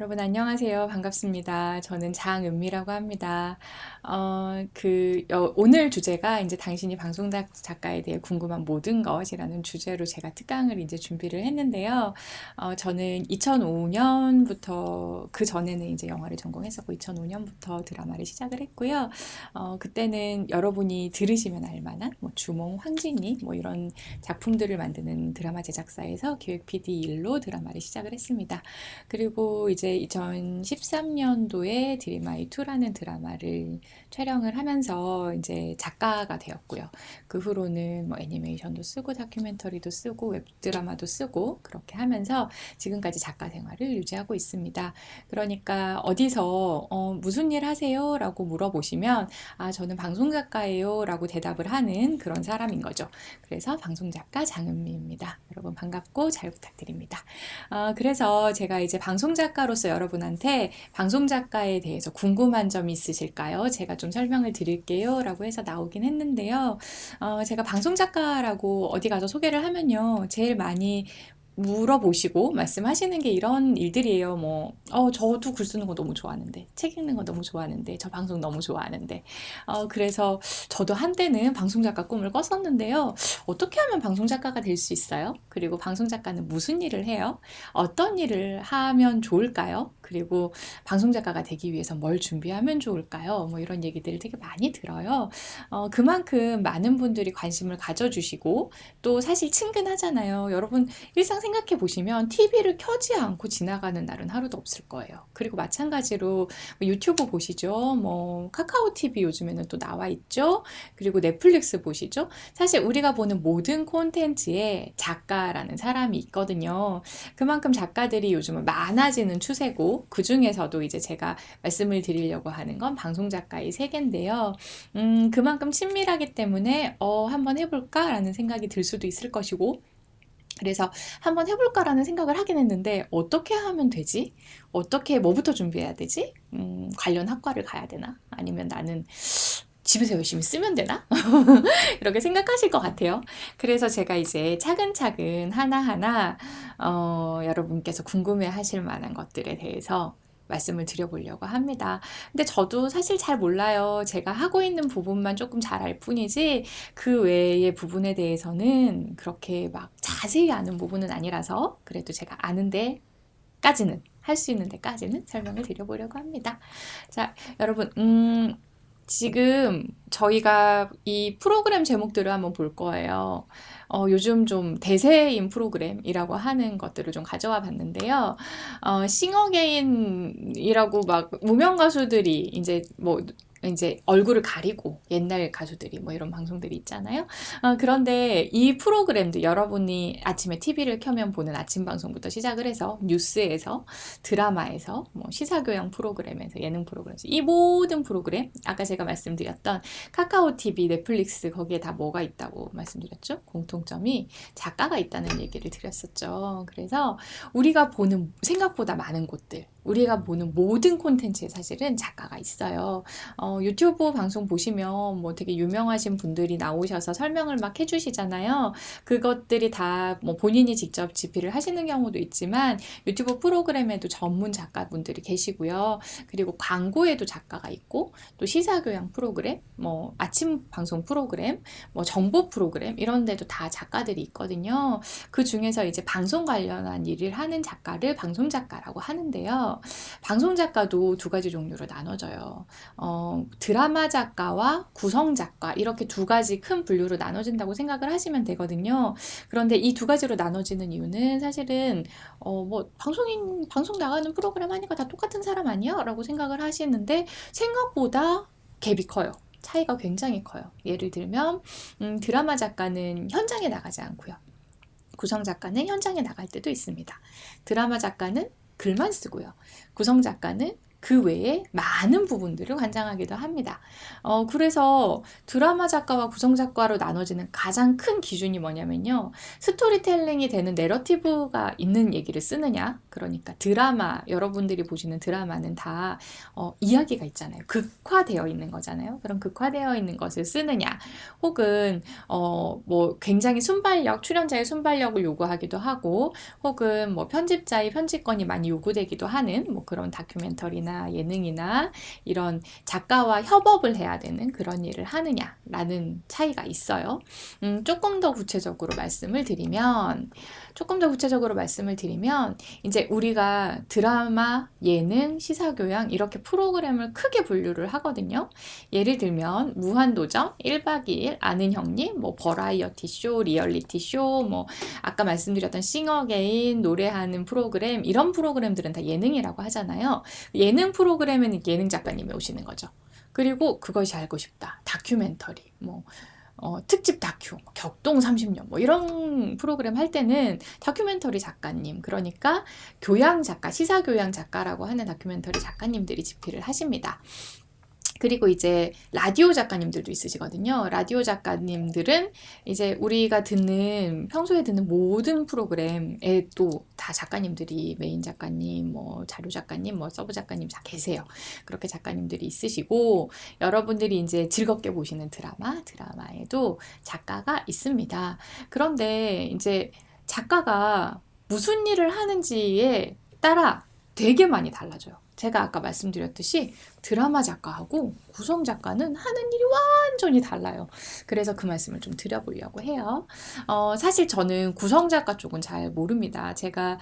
여러분 안녕하세요. 반갑습니다. 저는 장은미라고 합니다. 오늘 주제가 이제 당신이 방송작 작가에 대해 궁금한 모든 것이라는 주제로 제가 특강을 이제 준비를 했는데요. 저는 2005년부터, 그 전에는 이제 영화를 전공했었고, 2005년부터 드라마를 시작을 했고요. 그때는 여러분이 들으시면 알 만한 뭐 주몽, 황진이 뭐 이런 작품들을 만드는 드라마 제작사에서 기획 PD 일로 드라마를 시작을 했습니다. 그리고 이제 2013년도에 드림아이2라는 드라마를 촬영을 하면서 이제 작가가 되었고요. 그 후로는 뭐 애니메이션도 쓰고 다큐멘터리도 쓰고 웹드라마도 쓰고 그렇게 하면서 지금까지 작가 생활을 유지하고 있습니다. 그러니까 어디서 무슨 일 하세요? 라고 물어보시면 저는 방송작가예요 라고 대답을 하는 그런 사람인 거죠. 그래서 방송작가 장은미입니다. 여러분 반갑고 잘 부탁드립니다. 그래서 제가 이제 방송작가로서 여러분한테 방송작가에 대해서 궁금한 점 있으실까요? 제가 좀 설명을 드릴게요. 라고 해서 나오긴 했는데요. 제가 방송작가라고 어디 가서 소개를 하면요. 제일 많이 물어보시고 말씀하시는 게 이런 일들이에요. 저도 글 쓰는 거 너무 좋아하는데, 책 읽는 거 너무 좋아하는데, 저 방송 너무 좋아하는데. 그래서 저도 한때는 방송작가 꿈을 꿨었는데요. 어떻게 하면 방송작가가 될 수 있어요? 그리고 방송작가는 무슨 일을 해요? 어떤 일을 하면 좋을까요? 그리고 방송작가가 되기 위해서 뭘 준비하면 좋을까요? 뭐 이런 얘기들을 되게 많이 들어요. 그만큼 많은 분들이 관심을 가져주시고, 또 사실 친근하잖아요. 여러분, 일상 생각해 보시면 TV를 켜지 않고 지나가는 날은 하루도 없을 거예요. 그리고 마찬가지로 뭐 유튜브 보시죠. 뭐 카카오 TV 요즘에는 또 나와 있죠. 그리고 넷플릭스 보시죠. 사실 우리가 보는 모든 콘텐츠에 작가라는 사람이 있거든요. 그만큼 작가들이 요즘은 많아지는 추세고 그 중에서도 이제 제가 말씀을 드리려고 하는 건 방송 작가의 세계인데요. 그만큼 친밀하기 때문에 한번 해볼까라는 생각이 들 수도 있을 것이고 그래서 한번 해볼까라는 생각을 하긴 했는데 어떻게 하면 되지? 뭐부터 준비해야 되지? 관련 학과를 가야 되나? 아니면 나는 집에서 열심히 쓰면 되나? 이렇게 생각하실 것 같아요. 그래서 제가 이제 차근차근 하나하나 여러분께서 궁금해 하실 만한 것들에 대해서 말씀을 드려보려고 합니다. 근데 저도 사실 잘 몰라요. 제가 하고 있는 부분만 조금 잘 알 뿐이지 그 외의 부분에 대해서는 그렇게 막 자세히 아는 부분은 아니라서 그래도 제가 아는 데까지는 할 수 있는 데까지는 설명을 드려보려고 합니다. 자, 여러분, 지금 저희가 이 프로그램 제목들을 한번 볼 거예요. 요즘 좀 대세인 프로그램이라고 하는 것들을 좀 가져와 봤는데요. 싱어게인이라고 막 무명 가수들이 이제 얼굴을 가리고 옛날 가수들이 뭐 이런 방송들이 있잖아요. 그런데 이 프로그램도 여러분이 아침에 TV를 켜면 보는 아침 방송부터 시작을 해서 뉴스에서 드라마에서 뭐 시사교양 프로그램에서 예능 프로그램에서 이 모든 프로그램 아까 제가 말씀드렸던 카카오 TV, 넷플릭스 거기에 다 뭐가 있다고 말씀드렸죠? 공통점이 작가가 있다는 얘기를 드렸었죠. 그래서 우리가 보는 생각보다 많은 곳들 우리가 보는 모든 콘텐츠에 사실은 작가가 있어요. 유튜브 방송 보시면 뭐 되게 유명하신 분들이 나오셔서 설명을 막 해주시잖아요. 그것들이 다 뭐 본인이 직접 집필을 하시는 경우도 있지만 유튜브 프로그램에도 전문 작가분들이 계시고요. 그리고 광고에도 작가가 있고 또 시사교양 프로그램, 뭐 아침 방송 프로그램, 뭐 정보 프로그램 이런 데도 다 작가들이 있거든요. 그 중에서 이제 방송 관련한 일을 하는 작가를 방송 작가라고 하는데요. 방송 작가도 두 가지 종류로 나눠져요. 드라마 작가와 구성 작가 이렇게 두 가지 큰 분류로 나눠진다고 생각을 하시면 되거든요. 그런데 이 두 가지로 나눠지는 이유는 사실은 뭐 방송 나가는 프로그램 하니까 다 똑같은 사람 아니야? 라고 생각을 하시는데 생각보다 갭이 커요. 차이가 굉장히 커요. 예를 들면 드라마 작가는 현장에 나가지 않고요. 구성 작가는 현장에 나갈 때도 있습니다. 드라마 작가는 글만 쓰고요. 구성 작가는 그 외에 많은 부분들을 관장하기도 합니다. 그래서 드라마 작가와 구성 작가로 나눠지는 가장 큰 기준이 뭐냐면요. 스토리텔링이 되는 내러티브가 있는 얘기를 쓰느냐. 그러니까 드라마, 여러분들이 보시는 드라마는 다 이야기가 있잖아요. 극화되어 있는 거잖아요. 그럼 극화되어 있는 것을 쓰느냐. 혹은 뭐 굉장히 출연자의 순발력을 요구하기도 하고, 혹은 뭐 편집자의 편집권이 많이 요구되기도 하는 뭐 그런 다큐멘터리나 예능이나 이런 작가와 협업을 해야 되는 그런 일을 하느냐라는 차이가 있어요. 조금 더 구체적으로 말씀을 드리면, 이제 우리가 드라마, 예능, 시사교양 이렇게 프로그램을 크게 분류를 하거든요. 예를 들면 무한도전, 1박 2일, 아는 형님, 뭐 버라이어티 쇼, 리얼리티 쇼, 뭐 아까 말씀드렸던 싱어게인, 노래하는 프로그램, 이런 프로그램들은 다 예능이라고 하잖아요. 예능 프로그램에는 예능 작가님이 오시는 거죠. 그리고 그것이 알고 싶다. 다큐멘터리, 뭐 특집 다큐, 격동 30년, 뭐 이런 프로그램 할 때는 다큐멘터리 작가님, 그러니까 교양 작가, 시사 교양 작가라고 하는 다큐멘터리 작가님들이 집필을 하십니다. 그리고 이제 라디오 작가님들도 있으시거든요. 라디오 작가님들은 이제 우리가 평소에 듣는 모든 프로그램에 또 다 작가님들이, 메인 작가님, 뭐 자료 작가님, 뭐 서브 작가님 다 계세요. 그렇게 작가님들이 있으시고, 여러분들이 이제 즐겁게 보시는 드라마에도 작가가 있습니다. 그런데 이제 작가가 무슨 일을 하는지에 따라 되게 많이 달라져요. 제가 아까 말씀드렸듯이 드라마 작가하고 구성 작가는 하는 일이 완전히 달라요. 그래서 그 말씀을 좀 드려보려고 해요. 사실 저는 구성 작가 쪽은 잘 모릅니다. 제가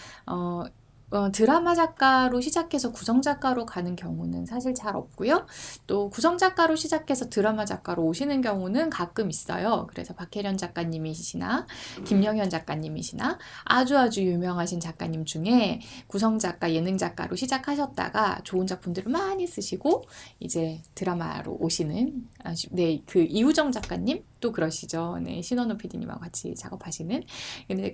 드라마 작가로 시작해서 구성 작가로 가는 경우는 사실 잘 없고요. 또 구성 작가로 시작해서 드라마 작가로 오시는 경우는 가끔 있어요. 그래서 박혜련 작가님이시나 김영현 작가님이시나 아주 유명하신 작가님 중에 구성 작가, 예능 작가로 시작하셨다가 좋은 작품들을 많이 쓰시고 이제 드라마로 오시는 그 이우정 작가님 또 그러시죠. 네, 신원호 PD님하고 같이 작업하시는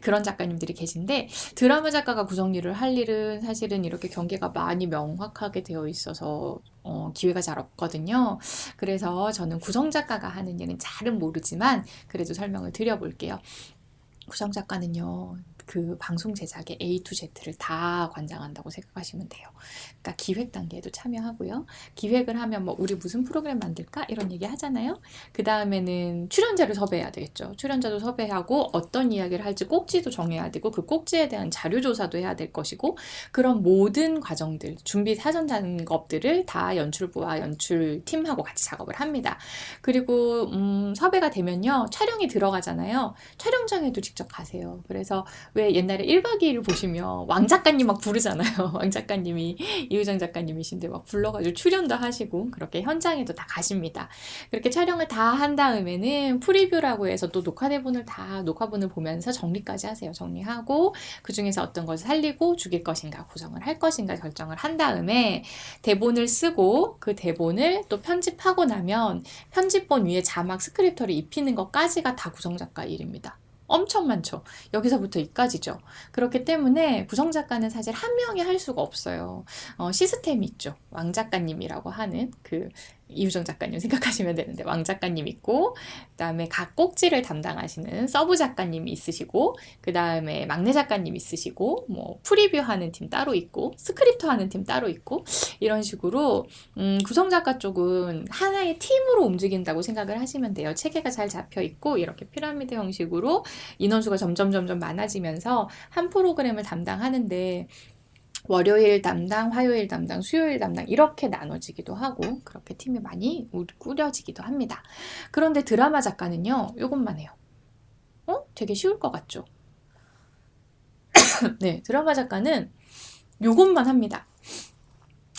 그런 작가님들이 계신데, 드라마 작가가 구성 일을 할 일은 사실은 이렇게 경계가 많이 명확하게 되어 있어서 기회가 잘 없거든요. 그래서 저는 구성 작가가 하는 일은 잘은 모르지만 그래도 설명을 드려볼게요. 구성 작가는요, 그 방송 제작의 A to Z를 다 관장한다고 생각하시면 돼요. 그러니까 기획 단계에도 참여하고요. 기획을 하면 뭐 우리 무슨 프로그램 만들까? 이런 얘기 하잖아요. 그 다음에는 출연자를 섭외해야 되겠죠. 출연자도 섭외하고 어떤 이야기를 할지 꼭지도 정해야 되고 그 꼭지에 대한 자료 조사도 해야 될 것이고, 그런 모든 과정들, 준비 사전 작업들을 다 연출부와 연출팀하고 같이 작업을 합니다. 그리고 섭외가 되면요, 촬영이 들어가잖아요. 촬영장에도 직접 가세요. 그래서 왜 옛날에 1박 2일 보시면 왕 작가님 막 부르잖아요. 왕 작가님이 이우정 작가님이신데 막 불러가지고 출연도 하시고 그렇게 현장에도 다 가십니다. 그렇게 촬영을 다 한 다음에는 프리뷰라고 해서 또 녹화분을 보면서 정리까지 하세요. 정리하고 그 중에서 어떤 것을 살리고 죽일 것인가, 구성을 할 것인가 결정을 한 다음에 대본을 쓰고, 그 대본을 또 편집하고 나면 편집본 위에 자막 스크립터를 입히는 것까지가 다 구성 작가 일입니다. 엄청 많죠. 여기서부터 이까지죠. 그렇기 때문에 구성 작가는 사실 한 명이 할 수가 없어요. 시스템이 있죠. 왕 작가님이라고 하는 그 이우정 작가님 생각하시면 되는데, 왕 작가님 있고, 그 다음에 각 꼭지를 담당하시는 서브 작가님이 있으시고, 그 다음에 막내 작가님 있으시고, 뭐 프리뷰 하는 팀 따로 있고, 스크립터 하는 팀 따로 있고, 이런 식으로 구성 작가 쪽은 하나의 팀으로 움직인다고 생각을 하시면 돼요. 체계가 잘 잡혀 있고, 이렇게 피라미드 형식으로 인원수가 점점 많아지면서 한 프로그램을 담당하는데 월요일 담당, 화요일 담당, 수요일 담당 이렇게 나눠지기도 하고 그렇게 팀이 많이 꾸려지기도 합니다. 그런데 드라마 작가는요, 이것만 해요. 되게 쉬울 것 같죠? 네, 드라마 작가는 요것만 합니다.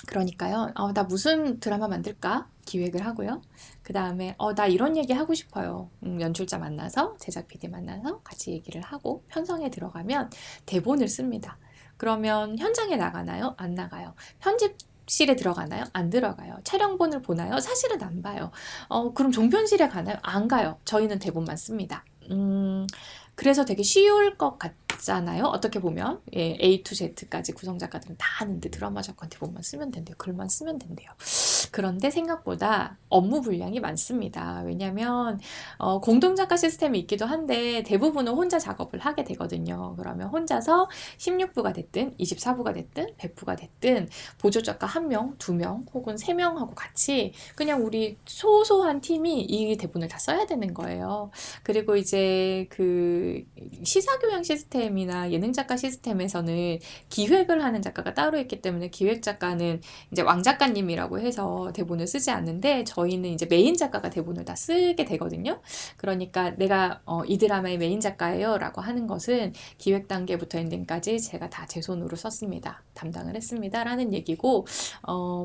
그러니까요, 나 무슨 드라마 만들까? 기획을 하고요. 그 다음에 나 이런 얘기 하고 싶어요. 연출자 만나서, 제작 PD 만나서 같이 얘기를 하고 편성에 들어가면 대본을 씁니다. 그러면 현장에 나가나요? 안 나가요. 편집실에 들어가나요? 안 들어가요. 촬영본을 보나요? 사실은 안 봐요. 그럼 종편실에 가나요? 안 가요. 저희는 대본만 씁니다. 그래서 되게 쉬울 것 맞잖아요. 어떻게 보면 A to Z까지 구성 작가들은 다 하는데 드라마 작가한테 뭐만 쓰면 된대요. 글만 쓰면 된대요. 그런데 생각보다 업무 분량이 많습니다. 왜냐하면 공동작가 시스템이 있기도 한데 대부분은 혼자 작업을 하게 되거든요. 그러면 혼자서 16부가 됐든 24부가 됐든 100부가 됐든 보조작가 1명, 2명 혹은 3명하고 같이 그냥 우리 소소한 팀이 이 대본을 다 써야 되는 거예요. 그리고 이제 그 시사교양 시스템이나 예능작가 시스템에서는 기획을 하는 작가가 따로 있기 때문에 기획작가는 이제 왕작가님이라고 해서 대본을 쓰지 않는데 저희는 이제 메인 작가가 대본을 다 쓰게 되거든요. 그러니까 내가 이 드라마의 메인 작가예요 라고 하는 것은 기획 단계부터 엔딩까지 제가 다 제 손으로 썼습니다. 담당을 했습니다. 라는 얘기고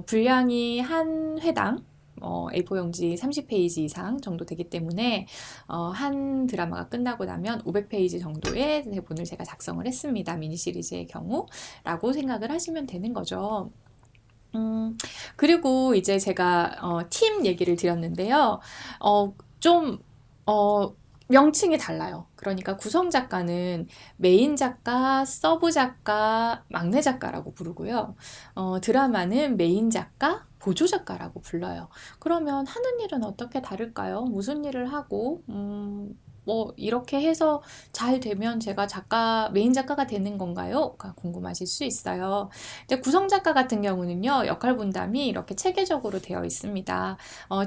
분량이 한 회당 A4 용지 30페이지 이상 정도 되기 때문에 한 드라마가 끝나고 나면 500페이지 정도의 대본을 제가 작성을 했습니다. 미니 시리즈의 경우라고 생각을 하시면 되는 거죠. 그리고 이제 제가 팀 얘기를 드렸는데요. 좀 명칭이 달라요. 그러니까 구성 작가는 메인 작가, 서브 작가, 막내 작가라고 부르고요. 드라마는 메인 작가, 보조 작가라고 불러요. 그러면 하는 일은 어떻게 다를까요? 무슨 일을 하고, 뭐 이렇게 해서 잘 되면 제가 메인 작가가 되는 건가요? 궁금하실 수 있어요. 근데 구성 작가 같은 경우는요, 역할 분담이 이렇게 체계적으로 되어 있습니다.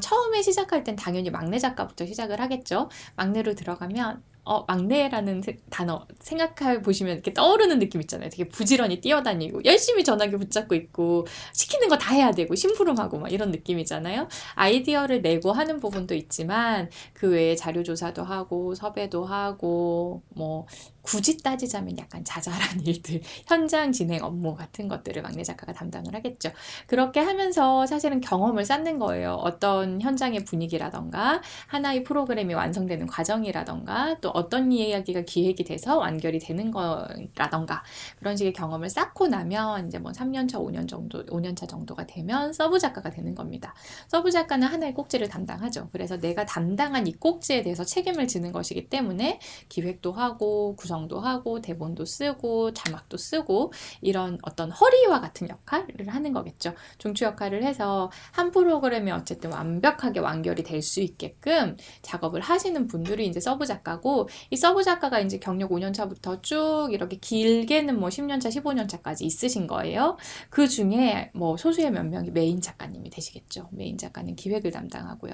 처음에 시작할 땐 당연히 막내 작가부터 시작을 하겠죠. 막내로 들어가면 막내라는 단어 생각해 보시면 이렇게 떠오르는 느낌 있잖아요. 되게 부지런히 뛰어다니고 열심히 전화기 붙잡고 있고 시키는 거 다 해야 되고 심부름하고 막 이런 느낌이잖아요. 아이디어를 내고 하는 부분도 있지만 그 외에 자료 조사도 하고 섭외도 하고 뭐 굳이 따지자면 약간 자잘한 일들, 현장 진행 업무 같은 것들을 막내 작가가 담당을 하겠죠. 그렇게 하면서 사실은 경험을 쌓는 거예요. 어떤 현장의 분위기라던가 하나의 프로그램이 완성되는 과정이라던가 또 어떤 이야기가 기획이 돼서 완결이 되는 거라던가 그런 식의 경험을 쌓고 나면 이제 뭐 3년차, 5년차 정도가 되면 서브 작가가 되는 겁니다. 서브 작가는 하나의 꼭지를 담당하죠. 그래서 내가 담당한 이 꼭지에 대해서 책임을 지는 것이기 때문에 기획도 하고 구성도 하고 대본도 쓰고 자막도 쓰고 이런 어떤 허리와 같은 역할을 하는 거겠죠. 중추 역할을 해서 한 프로그램이 어쨌든 완벽하게 완결이 될 수 있게끔 작업을 하시는 분들이 이제 서브 작가고 이 서브 작가가 이제 경력 5년차부터 쭉 이렇게 길게는 뭐 10년차, 15년차까지 있으신 거예요. 그 중에 뭐 소수의 몇 명이 메인 작가님이 되시겠죠. 메인 작가는 기획을 담당하고요.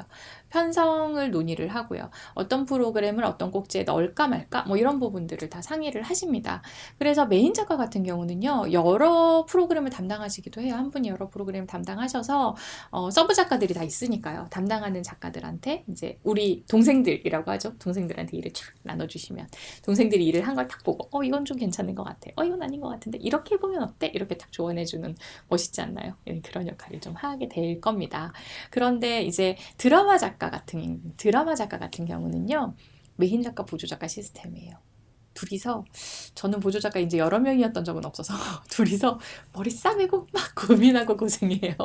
편성을 논의를 하고요. 어떤 프로그램을 어떤 꼭지에 넣을까 말까 뭐 이런 부분들을 다 상의를 하십니다. 그래서 메인 작가 같은 경우는요. 여러 프로그램을 담당하시기도 해요. 한 분이 여러 프로그램을 담당하셔서 서브 작가들이 다 있으니까요. 담당하는 작가들한테 이제 우리 동생들이라고 하죠. 동생들한테 일을 쫙 나눠주시면 동생들이 일을 한 걸 딱 보고 이건 좀 괜찮은 것 같아. 이건 아닌 것 같은데 이렇게 해보면 어때? 이렇게 딱 조언해주는 멋있지 않나요? 그런 역할을 좀 하게 될 겁니다. 그런데 이제 드라마 작가 같은 경우는요. 메인 작가, 보조 작가 시스템이에요. 둘이서 저는 보조 작가 이제 여러 명이었던 적은 없어서 둘이서 머리 싸매고 막 고민하고 고생해요.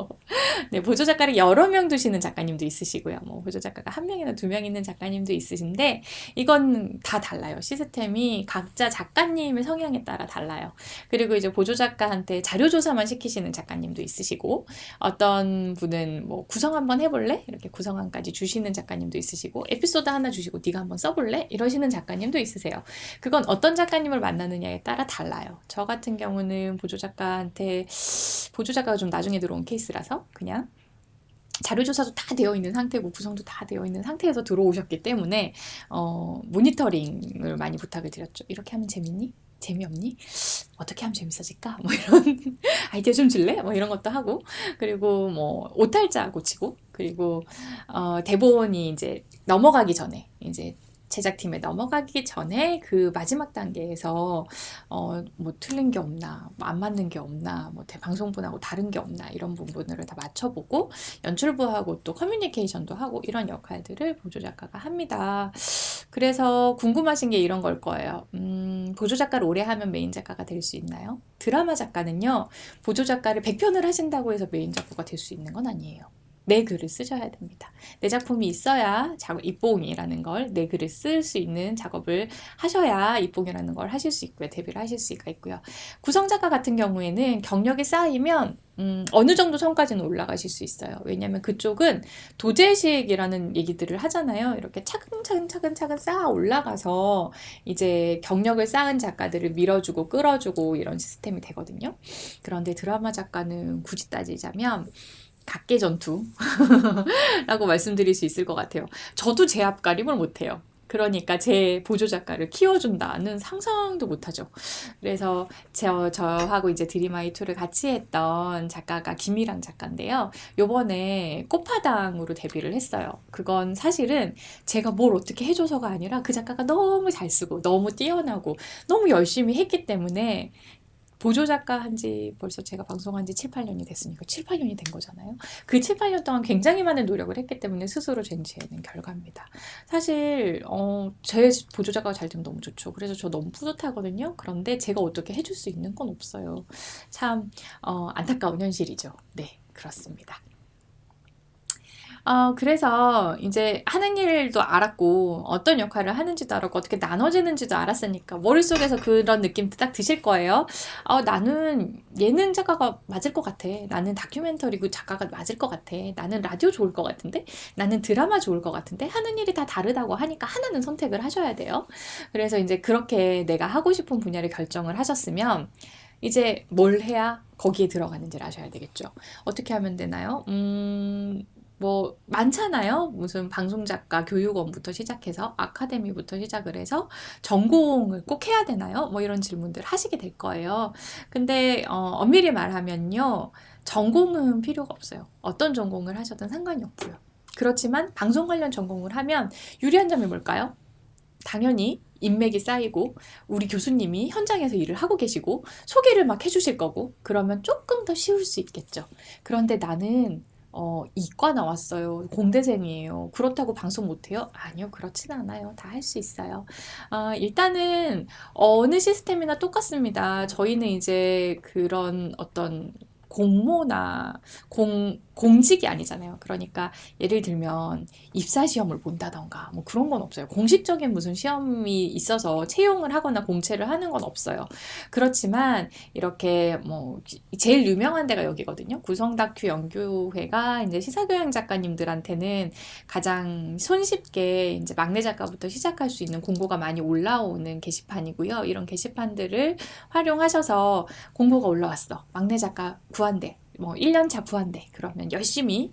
네, 보조 작가를 여러 명 두시는 작가님도 있으시고요. 뭐 보조 작가가 한 명이나 두 명 있는 작가님도 있으신데 이건 다 달라요. 시스템이 각자 작가님의 성향에 따라 달라요. 그리고 이제 보조 작가한테 자료 조사만 시키시는 작가님도 있으시고 어떤 분은 뭐 구성 한번 해볼래? 이렇게 구성안까지 주시는 작가님도 있으시고 에피소드 하나 주시고 네가 한번 써볼래? 이러시는 작가님도 있으세요. 그건 어떤 작가님을 만나느냐에 따라 달라요. 저 같은 경우는 보조 작가가 좀 나중에 들어온 케이스라서 그냥 자료 조사도 다 되어 있는 상태고 구성도 다 되어 있는 상태에서 들어오셨기 때문에 모니터링을 많이 부탁을 드렸죠. 이렇게 하면 재밌니? 재미없니? 어떻게 하면 재밌어질까? 뭐 이런 아이디어 좀 줄래? 뭐 이런 것도 하고 그리고 뭐 오탈자 고치고 그리고 대본이 이제 넘어가기 전에 이제 제작팀에 넘어가기 전에 그 마지막 단계에서 뭐 틀린 게 없나, 뭐 안 맞는 게 없나, 뭐 방송분하고 다른 게 없나 이런 부분들을 다 맞춰보고 연출부하고 또 커뮤니케이션도 하고 이런 역할들을 보조 작가가 합니다. 그래서 궁금하신 게 이런 걸 거예요. 보조 작가를 오래 하면 메인 작가가 될 수 있나요? 드라마 작가는요, 보조 작가를 100편을 하신다고 해서 메인 작가가 될 수 있는 건 아니에요. 내 글을 쓰셔야 됩니다. 내 작품이 있어야 입봉이라는 걸, 내 글을 쓸 수 있는 작업을 하셔야 입봉이라는 걸 하실 수 있고요. 데뷔를 하실 수가 있고요. 구성작가 같은 경우에는 경력이 쌓이면 어느 정도 선까지는 올라가실 수 있어요. 왜냐하면 그쪽은 도제식이라는 얘기들을 하잖아요. 이렇게 차근차근 쌓아 올라가서 이제 경력을 쌓은 작가들을 밀어주고 끌어주고 이런 시스템이 되거든요. 그런데 드라마 작가는 굳이 따지자면 각계전투라고 말씀드릴 수 있을 것 같아요. 저도 제 앞가림을 못해요. 그러니까 제 보조 작가를 키워준다는 상상도 못하죠. 그래서 저하고 이제 드림아이2를 같이 했던 작가가 김일랑 작가인데요. 요번에 꽃파당으로 데뷔를 했어요. 그건 사실은 제가 뭘 어떻게 해줘서가 아니라 그 작가가 너무 잘 쓰고 너무 뛰어나고 너무 열심히 했기 때문에 보조 작가 한지 벌써 제가 방송한 지 7, 8년이 됐으니까 7, 8년이 된 거잖아요. 그 7, 8년 동안 굉장히 많은 노력을 했기 때문에 스스로 쟁취해낸 결과입니다. 사실 제 보조 작가가 잘 되면 너무 좋죠. 그래서 저 너무 뿌듯하거든요. 그런데 제가 어떻게 해줄 수 있는 건 없어요. 참 안타까운 현실이죠. 네, 그렇습니다. 그래서 이제 하는 일도 알았고, 어떤 역할을 하는지도 알았고, 어떻게 나눠지는지도 알았으니까, 머릿속에서 그런 느낌도 딱 드실 거예요. 나는 예능 작가가 맞을 것 같아. 나는 다큐멘터리 그 작가가 맞을 것 같아. 나는 라디오 좋을 것 같은데? 나는 드라마 좋을 것 같은데? 하는 일이 다 다르다고 하니까 하나는 선택을 하셔야 돼요. 그래서 이제 그렇게 내가 하고 싶은 분야를 결정을 하셨으면, 이제 뭘 해야 거기에 들어가는지를 아셔야 되겠죠. 어떻게 하면 되나요? 뭐 많잖아요. 무슨 방송작가 교육원부터 시작해서 아카데미부터 시작을 해서 전공을 꼭 해야 되나요? 뭐 이런 질문들 하시게 될 거예요. 근데 엄밀히 말하면요. 전공은 필요가 없어요. 어떤 전공을 하셔도 상관이 없고요. 그렇지만 방송 관련 전공을 하면 유리한 점이 뭘까요? 당연히 인맥이 쌓이고 우리 교수님이 현장에서 일을 하고 계시고 소개를 막 해주실 거고 그러면 조금 더 쉬울 수 있겠죠. 그런데 나는 이과 나왔어요. 공대생이에요. 그렇다고 방송 못해요? 아니요, 그렇진 않아요. 다 할 수 있어요. 일단은 어느 시스템이나 똑같습니다. 저희는 이제 그런 어떤 공모나 공직이 아니잖아요. 그러니까 예를 들면 입사 시험을 본다던가 뭐 그런 건 없어요. 공식적인 무슨 시험이 있어서 채용을 하거나 공채를 하는 건 없어요. 그렇지만 이렇게 뭐 제일 유명한 데가 여기거든요. 구성다큐 연구회가 이제 시사교양 작가님들한테는 가장 손쉽게 이제 막내 작가부터 시작할 수 있는 공고가 많이 올라오는 게시판이고요. 이런 게시판들을 활용하셔서 공고가 올라왔어. 막내 작가 구한대. 뭐 1년차 부한대 그러면 열심히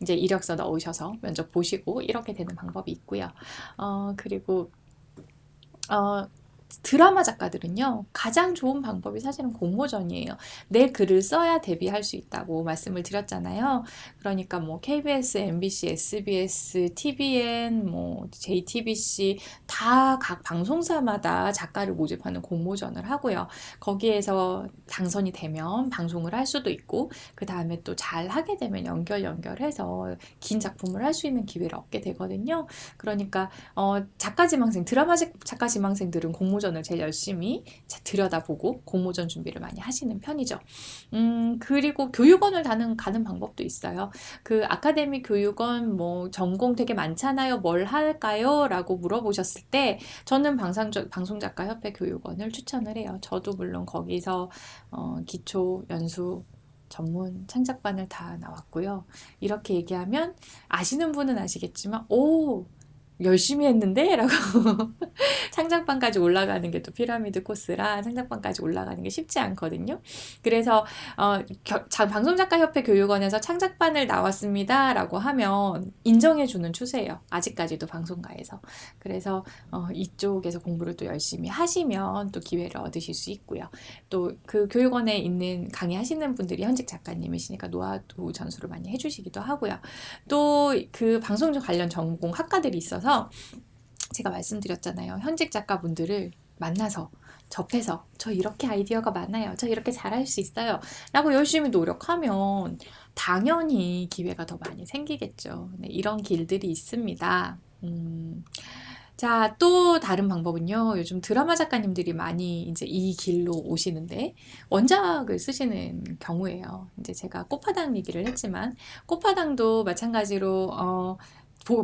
이제 이력서 넣으셔서 면접 보시고 이렇게 되는 방법이 있고요. 그리고 드라마 작가들은요, 가장 좋은 방법이 사실은 공모전이에요. 내 글을 써야 데뷔할 수 있다고 말씀을 드렸잖아요. 그러니까 뭐 KBS, MBC, SBS, TVN, 뭐 JTBC 다 각 방송사마다 작가를 모집하는 공모전을 하고요. 거기에서 당선이 되면 방송을 할 수도 있고, 그 다음에 또 잘 하게 되면 연결해서 긴 작품을 할 수 있는 기회를 얻게 되거든요. 그러니까 작가 지망생, 드라마 작가 지망생들은 공모전을 제일 열심히 들여다보고 공모전 준비를 많이 하시는 편이죠. 그리고 교육원을 가는 방법도 있어요. 그 아카데미 교육원 뭐 전공 되게 많잖아요. 뭘 할까요? 라고 물어보셨을 때 저는 방송작가협회 교육원을 추천을 해요. 저도 물론 거기서 기초, 연수, 전문 창작반을 다 나왔고요. 이렇게 얘기하면 아시는 분은 아시겠지만 오 열심히 했는데? 라고 창작반까지 올라가는 게 또 피라미드 코스라 창작반까지 올라가는 게 쉽지 않거든요. 그래서 방송작가협회 교육원에서 창작반을 나왔습니다 라고 하면 인정해주는 추세예요. 아직까지도 방송가에서. 그래서 이쪽에서 공부를 또 열심히 하시면 또 기회를 얻으실 수 있고요. 또 그 교육원에 있는 강의하시는 분들이 현직 작가님이시니까 노하우 전수를 많이 해주시기도 하고요. 또 그 방송 관련 전공 학과들이 있어서 제가 말씀드렸잖아요. 현직 작가분들을 만나서 접해서 저 이렇게 아이디어가 많아요. 저 이렇게 잘할 수 있어요. 라고 열심히 노력하면 당연히 기회가 더 많이 생기겠죠. 네, 이런 길들이 있습니다. 자, 또 다른 방법은요. 요즘 드라마 작가님들이 많이 이제 이 길로 오시는데 원작을 쓰시는 경우예요. 이제 제가 꽃파당 얘기를 했지만 꽃파당도 마찬가지로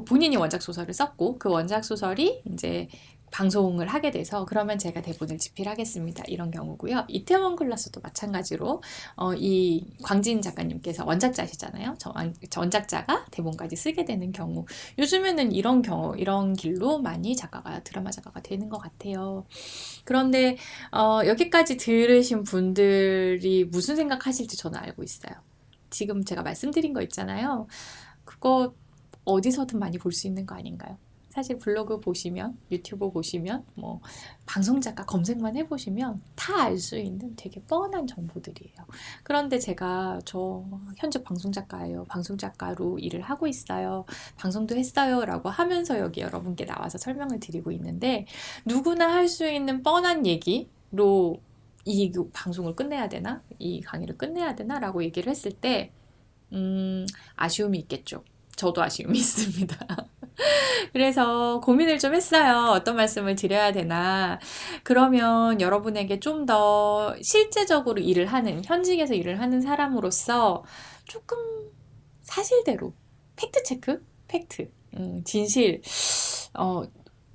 본인이 원작 소설을 썼고 그 원작 소설이 이제 방송을 하게 돼서 그러면 제가 대본을 집필하겠습니다. 이런 경우고요. 이태원 클라스도 마찬가지로 이 광진 작가님께서 원작자시잖아요. 원작자가 대본까지 쓰게 되는 경우. 요즘에는 이런 경우, 이런 길로 많이 드라마 작가가 되는 것 같아요. 그런데 여기까지 들으신 분들이 무슨 생각하실지 저는 알고 있어요. 지금 제가 말씀드린 거 있잖아요. 그거 어디서든 많이 볼 수 있는 거 아닌가요? 사실 블로그 보시면, 유튜브 보시면, 뭐 방송 작가 검색만 해보시면 다 알 수 있는 되게 뻔한 정보들이에요. 그런데 저 현직 방송 작가예요. 방송 작가로 일을 하고 있어요. 방송도 했어요. 라고 하면서 여기 여러분께 나와서 설명을 드리고 있는데 누구나 할 수 있는 뻔한 얘기로 이 방송을 끝내야 되나? 이 강의를 끝내야 되나? 라고 얘기를 했을 때 아쉬움이 있겠죠. 저도 아쉬움이 있습니다. 그래서 고민을 좀 했어요. 어떤 말씀을 드려야 되나. 그러면 여러분에게 좀 더 실제적으로 현직에서 일을 하는 사람으로서 조금 사실대로, 팩트, 진실,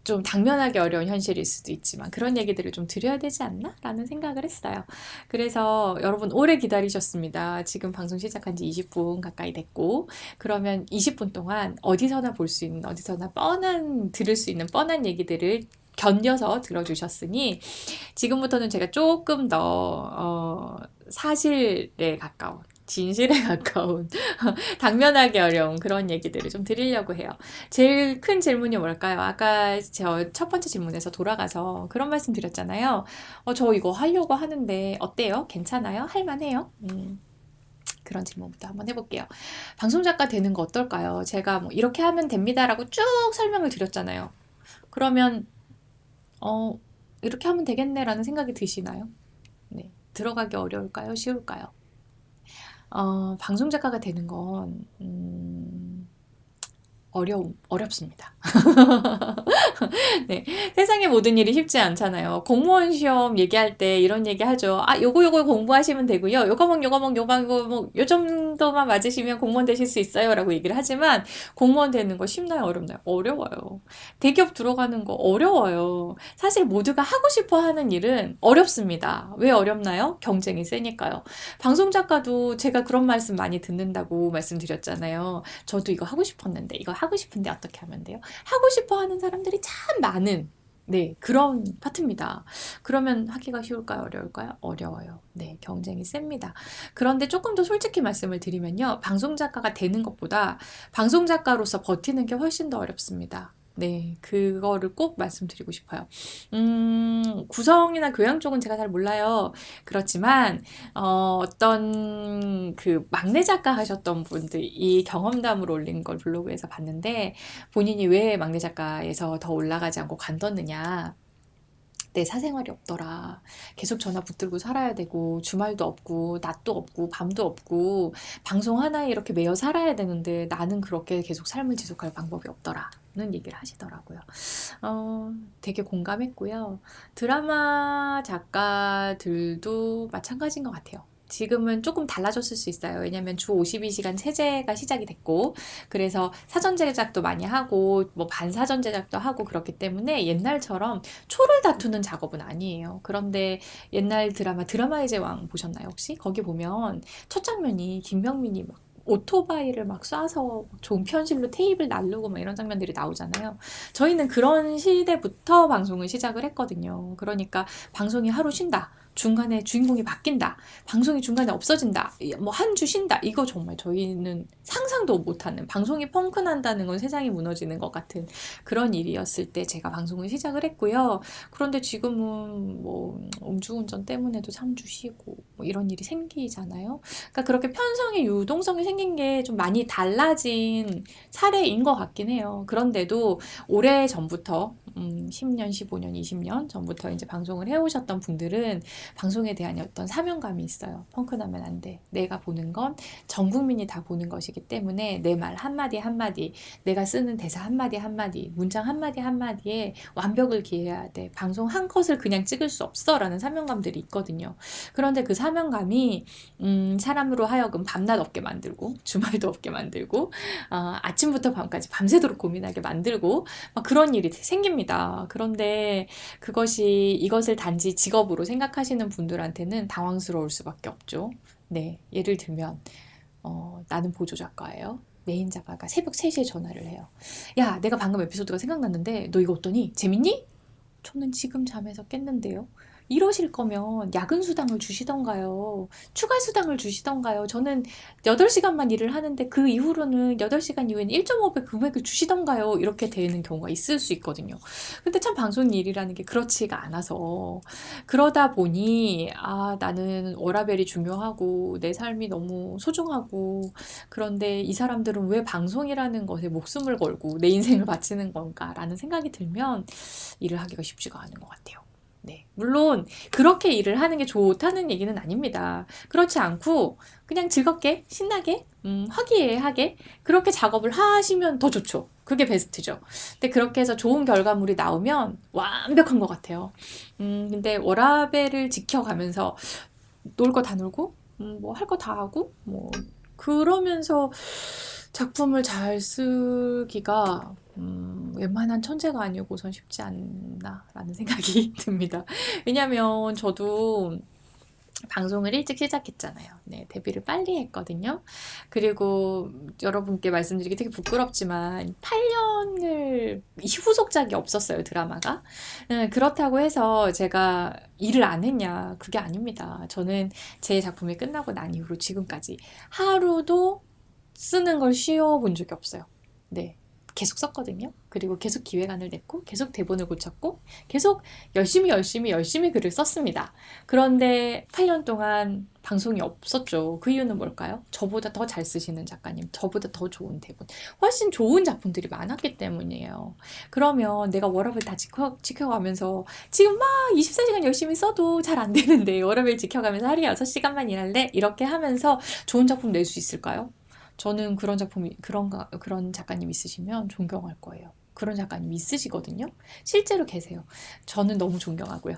좀 당면하기 어려운 현실일 수도 있지만 그런 얘기들을 좀 드려야 되지 않나? 라는 생각을 했어요. 그래서 여러분 오래 기다리셨습니다. 지금 방송 시작한 지 20분 가까이 됐고 그러면 20분 동안 어디서나 들을 수 있는 뻔한 얘기들을 견뎌서 들어주셨으니 지금부터는 제가 조금 더 사실에 가까운 진실에 가까운 당면하기 어려운 그런 얘기들을 좀 드리려고 해요. 제일 큰 질문이 뭘까요? 아까 저 첫 번째 질문에서 돌아가서 그런 말씀 드렸잖아요. 저 이거 하려고 하는데 어때요? 괜찮아요? 할만해요? 그런 질문부터 한번 해볼게요. 방송작가 되는 거 어떨까요? 제가 뭐 이렇게 하면 됩니다라고 쭉 설명을 드렸잖아요. 그러면 이렇게 하면 되겠네라는 생각이 드시나요? 네. 들어가기 어려울까요? 쉬울까요? 방송 작가가 되는 건 어렵습니다. 네, 세상의 모든 일이 쉽지 않잖아요. 공무원 시험 얘기할 때 이런 얘기 하죠. 요거 공부하시면 되고요. 요거 요 정도만 맞으시면 공무원 되실 수 있어요. 라고 얘기를 하지만 공무원 되는 거 쉽나요? 어렵나요? 어려워요. 대기업 들어가는 거 어려워요. 사실 모두가 하고 싶어 하는 일은 어렵습니다. 왜 어렵나요? 경쟁이 세니까요. 방송 작가도 제가 그런 말씀 많이 듣는다고 말씀드렸잖아요. 저도 이거 하고 싶었는데 이거 하고 싶은데 어떻게 하면 돼요? 하고 싶어 하는 사람들이 참 많은 그런 파트입니다. 그러면 하기가 쉬울까요? 어려울까요? 어려워요. 네, 경쟁이 셉니다. 그런데 조금 더 솔직히 말씀을 드리면요. 방송 작가가 되는 것보다 방송 작가로서 버티는 게 훨씬 더 어렵습니다. 네, 그거를 꼭 말씀드리고 싶어요. 구성이나 교양 쪽은 제가 잘 몰라요. 그렇지만, 어떤 그 막내 작가 하셨던 분들이 경험담을 올린 걸 블로그에서 봤는데, 본인이 왜 막내 작가에서 더 올라가지 않고 관뒀느냐. 내 사생활이 없더라. 계속 전화 붙들고 살아야 되고, 주말도 없고, 낮도 없고, 밤도 없고, 방송 하나에 이렇게 매여 살아야 되는데, 나는 그렇게 계속 삶을 지속할 방법이 없더라. 는 얘기를 하시더라고요. 되게 공감했고요. 드라마 작가들도 마찬가지인 것 같아요. 지금은 조금 달라졌을 수 있어요. 왜냐면 주 52시간 체제가 시작이 됐고, 그래서 사전 제작도 많이 하고, 뭐 반사전 제작도 하고 그렇기 때문에 옛날처럼 초를 다투는 작업은 아니에요. 그런데 옛날 드라마의 제왕 보셨나요, 혹시? 거기 보면 첫 장면이 김병민이 막 오토바이를 막 쏴서 종편실로 테이블 날르고 막 이런 장면들이 나오잖아요. 저희는 그런 시대부터 방송을 시작을 했거든요. 그러니까 방송이 하루 쉰다. 중간에 주인공이 바뀐다. 방송이 중간에 없어진다. 뭐 한 주 쉰다. 이거 정말 저희는 상상도 못하는, 방송이 펑크 난다는 건 세상이 무너지는 것 같은 그런 일이었을 때 제가 방송을 시작을 했고요. 그런데 지금은 뭐 음주운전 때문에도 3주 쉬고 뭐 이런 일이 생기잖아요. 그러니까 그렇게 편성의 유동성이 생긴 게 좀 많이 달라진 사례인 것 같긴 해요. 그런데도 오래 전부터 10년, 15년, 20년 전부터 이제 방송을 해오셨던 분들은 방송에 대한 어떤 사명감이 있어요. 펑크나면 안 돼. 내가 보는 건 전 국민이 다 보는 것이기 때문에 내 말 한마디 한마디, 내가 쓰는 대사 한마디 한마디, 문장 한마디 한마디에 완벽을 기해야 돼. 방송 한 컷을 그냥 찍을 수 없어. 라는 사명감들이 있거든요. 그런데 그 사명감이 사람으로 하여금 밤낮 없게 만들고 주말도 없게 만들고 아침부터 밤까지 밤새도록 고민하게 만들고 막 그런 일이 생깁니다. 그런데 이것을 단지 직업으로 생각하시는 분들한테는 당황스러울 수밖에 없죠. 네, 예를 들면 나는 보조 작가예요. 메인 작가가 새벽 3시에 전화를 해요. 야, 내가 방금 에피소드가 생각났는데 너 이거 어떠니? 재밌니? 저는 지금 잠에서 깼는데요. 이러실 거면 야근 수당을 주시던가요. 추가 수당을 주시던가요. 저는 8시간만 일을 하는데 그 이후로는 8시간 이후에는 1.5배 금액을 주시던가요. 이렇게 되는 경우가 있을 수 있거든요. 근데 참 방송 일이라는 게 그렇지가 않아서 그러다 보니 나는 워라밸이 중요하고 내 삶이 너무 소중하고 그런데 이 사람들은 왜 방송이라는 것에 목숨을 걸고 내 인생을 바치는 건가라는 생각이 들면 일을 하기가 쉽지가 않은 것 같아요. 네. 물론, 그렇게 일을 하는 게 좋다는 얘기는 아닙니다. 그렇지 않고, 그냥 즐겁게, 신나게, 화기애애하게, 그렇게 작업을 하시면 더 좋죠. 그게 베스트죠. 근데 그렇게 해서 좋은 결과물이 나오면 완벽한 것 같아요. 근데 워라밸을 지켜가면서, 놀 거 다 놀고, 뭐 할 거 다 하고, 그러면서 작품을 잘 쓰기가 웬만한 천재가 아니고선 쉽지 않나라는 생각이 듭니다. 왜냐면 저도 방송을 일찍 시작했잖아요. 네, 데뷔를 빨리 했거든요. 그리고 여러분께 말씀드리기 되게 부끄럽지만 8년을 후속작이 없었어요, 드라마가. 그렇다고 해서 제가 일을 안 했냐? 그게 아닙니다. 저는 제 작품이 끝나고 난 이후로 지금까지 하루도 쓰는 걸 쉬어본 적이 없어요. 네. 계속 썼거든요. 그리고 계속 기획안을 냈고, 계속 대본을 고쳤고, 계속 열심히 글을 썼습니다. 그런데 8년 동안 방송이 없었죠. 그 이유는 뭘까요? 저보다 더 잘 쓰시는 작가님, 저보다 더 좋은 대본, 훨씬 좋은 작품들이 많았기 때문이에요. 그러면 내가 워라밸 다 지켜가면서 지금 막 24시간 열심히 써도 잘 안 되는데 워라밸 지켜가면서 하루에 6시간만 일할래? 이렇게 하면서 좋은 작품 낼 수 있을까요? 저는 그런 작가님 있으시면 존경할 거예요. 그런 작가님 있으시거든요. 실제로 계세요. 저는 너무 존경하고요.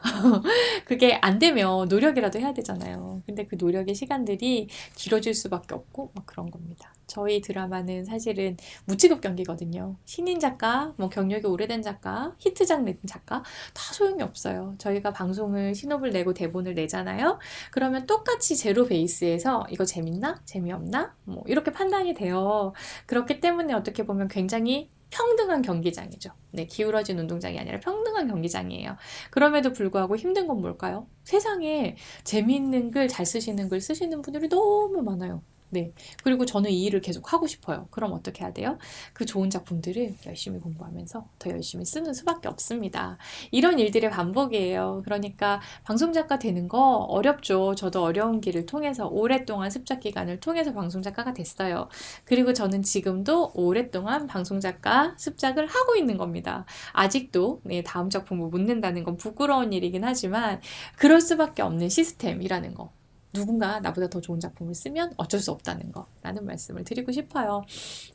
그게 안 되면 노력이라도 해야 되잖아요. 근데 그 노력의 시간들이 길어질 수밖에 없고 막 그런 겁니다. 저희 드라마는 사실은 무치급 경기거든요. 신인 작가, 경력이 오래된 작가, 히트작 낸 작가 다 소용이 없어요. 저희가 방송을 신호를 내고 대본을 내잖아요. 그러면 똑같이 제로 베이스에서 이거 재밌나? 재미없나? 이렇게 판단이 돼요. 그렇기 때문에 어떻게 보면 굉장히 평등한 경기장이죠. 네, 기울어진 운동장이 아니라 평등한 경기장이에요. 그럼에도 불구하고 힘든 건 뭘까요? 세상에 재미있는 글, 잘 쓰시는 글 쓰시는 분들이 너무 많아요. 네. 그리고 저는 이 일을 계속 하고 싶어요. 그럼 어떻게 해야 돼요? 그 좋은 작품들을 열심히 공부하면서 더 열심히 쓰는 수밖에 없습니다. 이런 일들의 반복이에요. 그러니까 방송작가 되는 거 어렵죠. 저도 어려운 길을 통해서 오랫동안 습작 기간을 통해서 방송작가가 됐어요. 그리고 저는 지금도 오랫동안 방송작가 습작을 하고 있는 겁니다. 아직도 다음 작품을 못 낸다는 건 부끄러운 일이긴 하지만 그럴 수밖에 없는 시스템이라는 거. 누군가 나보다 더 좋은 작품을 쓰면 어쩔 수 없다는 거라는 말씀을 드리고 싶어요.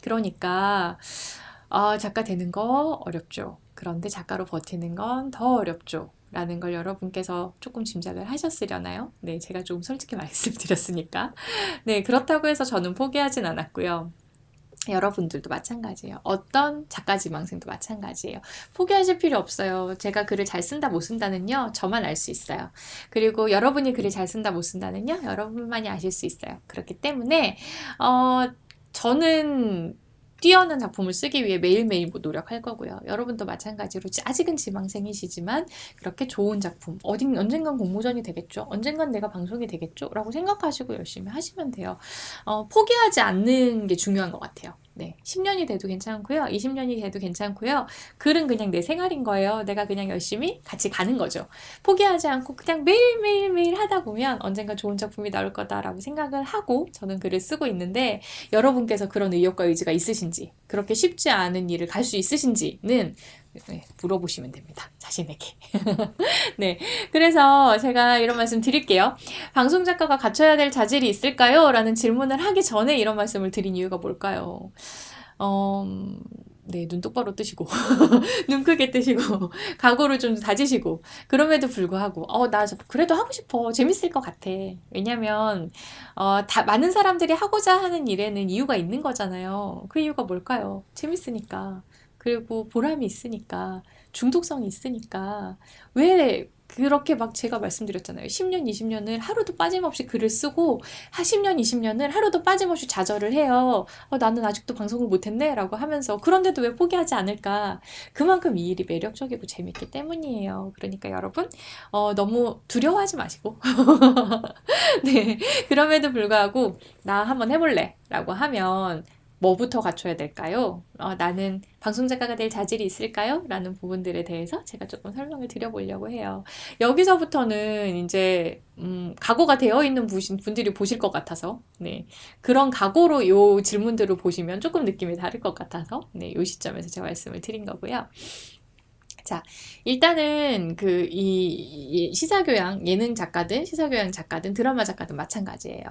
그러니까 작가 되는 거 어렵죠. 그런데 작가로 버티는 건 더 어렵죠. 라는 걸 여러분께서 조금 짐작을 하셨으려나요? 네, 제가 좀 솔직히 말씀드렸으니까. 네, 그렇다고 해서 저는 포기하진 않았고요. 여러분들도 마찬가지예요. 어떤 작가 지망생도 마찬가지예요. 포기하실 필요 없어요. 제가 글을 잘 쓴다 못 쓴다는요. 저만 알 수 있어요. 그리고 여러분이 글을 잘 쓴다 못 쓴다는요. 여러분만이 아실 수 있어요. 그렇기 때문에 저는 뛰어난 작품을 쓰기 위해 매일매일 노력할 거고요. 여러분도 마찬가지로 아직은 지망생이시지만 그렇게 좋은 작품, 언젠간 공모전이 되겠죠? 언젠간 내가 방송이 되겠죠? 라고 생각하시고 열심히 하시면 돼요. 포기하지 않는 게 중요한 것 같아요. 네, 10년이 돼도 괜찮고요. 20년이 돼도 괜찮고요. 글은 그냥 내 생활인 거예요. 내가 그냥 열심히 같이 가는 거죠. 포기하지 않고 그냥 매일매일 하다 보면 언젠가 좋은 작품이 나올 거다라고 생각을 하고 저는 글을 쓰고 있는데 여러분께서 그런 의욕과 의지가 있으신지 그렇게 쉽지 않은 일을 갈 수 있으신지는 네, 물어보시면 됩니다. 자신에게. 네. 그래서 제가 이런 말씀 드릴게요. 방송 작가가 갖춰야 될 자질이 있을까요? 라는 질문을 하기 전에 이런 말씀을 드린 이유가 뭘까요? 어, 네, 눈 똑바로 뜨시고, 눈 크게 뜨시고, 각오를 좀 다지시고, 그럼에도 불구하고, 나 그래도 하고 싶어. 재밌을 것 같아. 왜냐면, 많은 사람들이 하고자 하는 일에는 이유가 있는 거잖아요. 그 이유가 뭘까요? 재밌으니까. 그리고 보람이 있으니까. 중독성이 있으니까. 왜 그렇게 막 제가 말씀드렸잖아요. 10년, 20년을 하루도 빠짐없이 글을 쓰고, 10년, 20년을 하루도 빠짐없이 좌절을 해요. 나는 아직도 방송을 못했네? 라고 하면서, 그런데도 왜 포기하지 않을까? 그만큼 이 일이 매력적이고 재밌기 때문이에요. 그러니까 여러분, 너무 두려워하지 마시고, 네. 그럼에도 불구하고, 나 한번 해볼래. 라고 하면, 뭐부터 갖춰야 될까요? 나는 방송작가가 될 자질이 있을까요? 라는 부분들에 대해서 제가 조금 설명을 드려보려고 해요. 여기서부터는 이제, 각오가 되어 있는 분들이 보실 것 같아서, 네. 그런 각오로 요 질문들을 보시면 조금 느낌이 다를 것 같아서, 네. 요 시점에서 제가 말씀을 드린 거고요. 자, 일단은 이 시사교양, 예능 작가든, 시사교양 작가든, 드라마 작가든 마찬가지예요.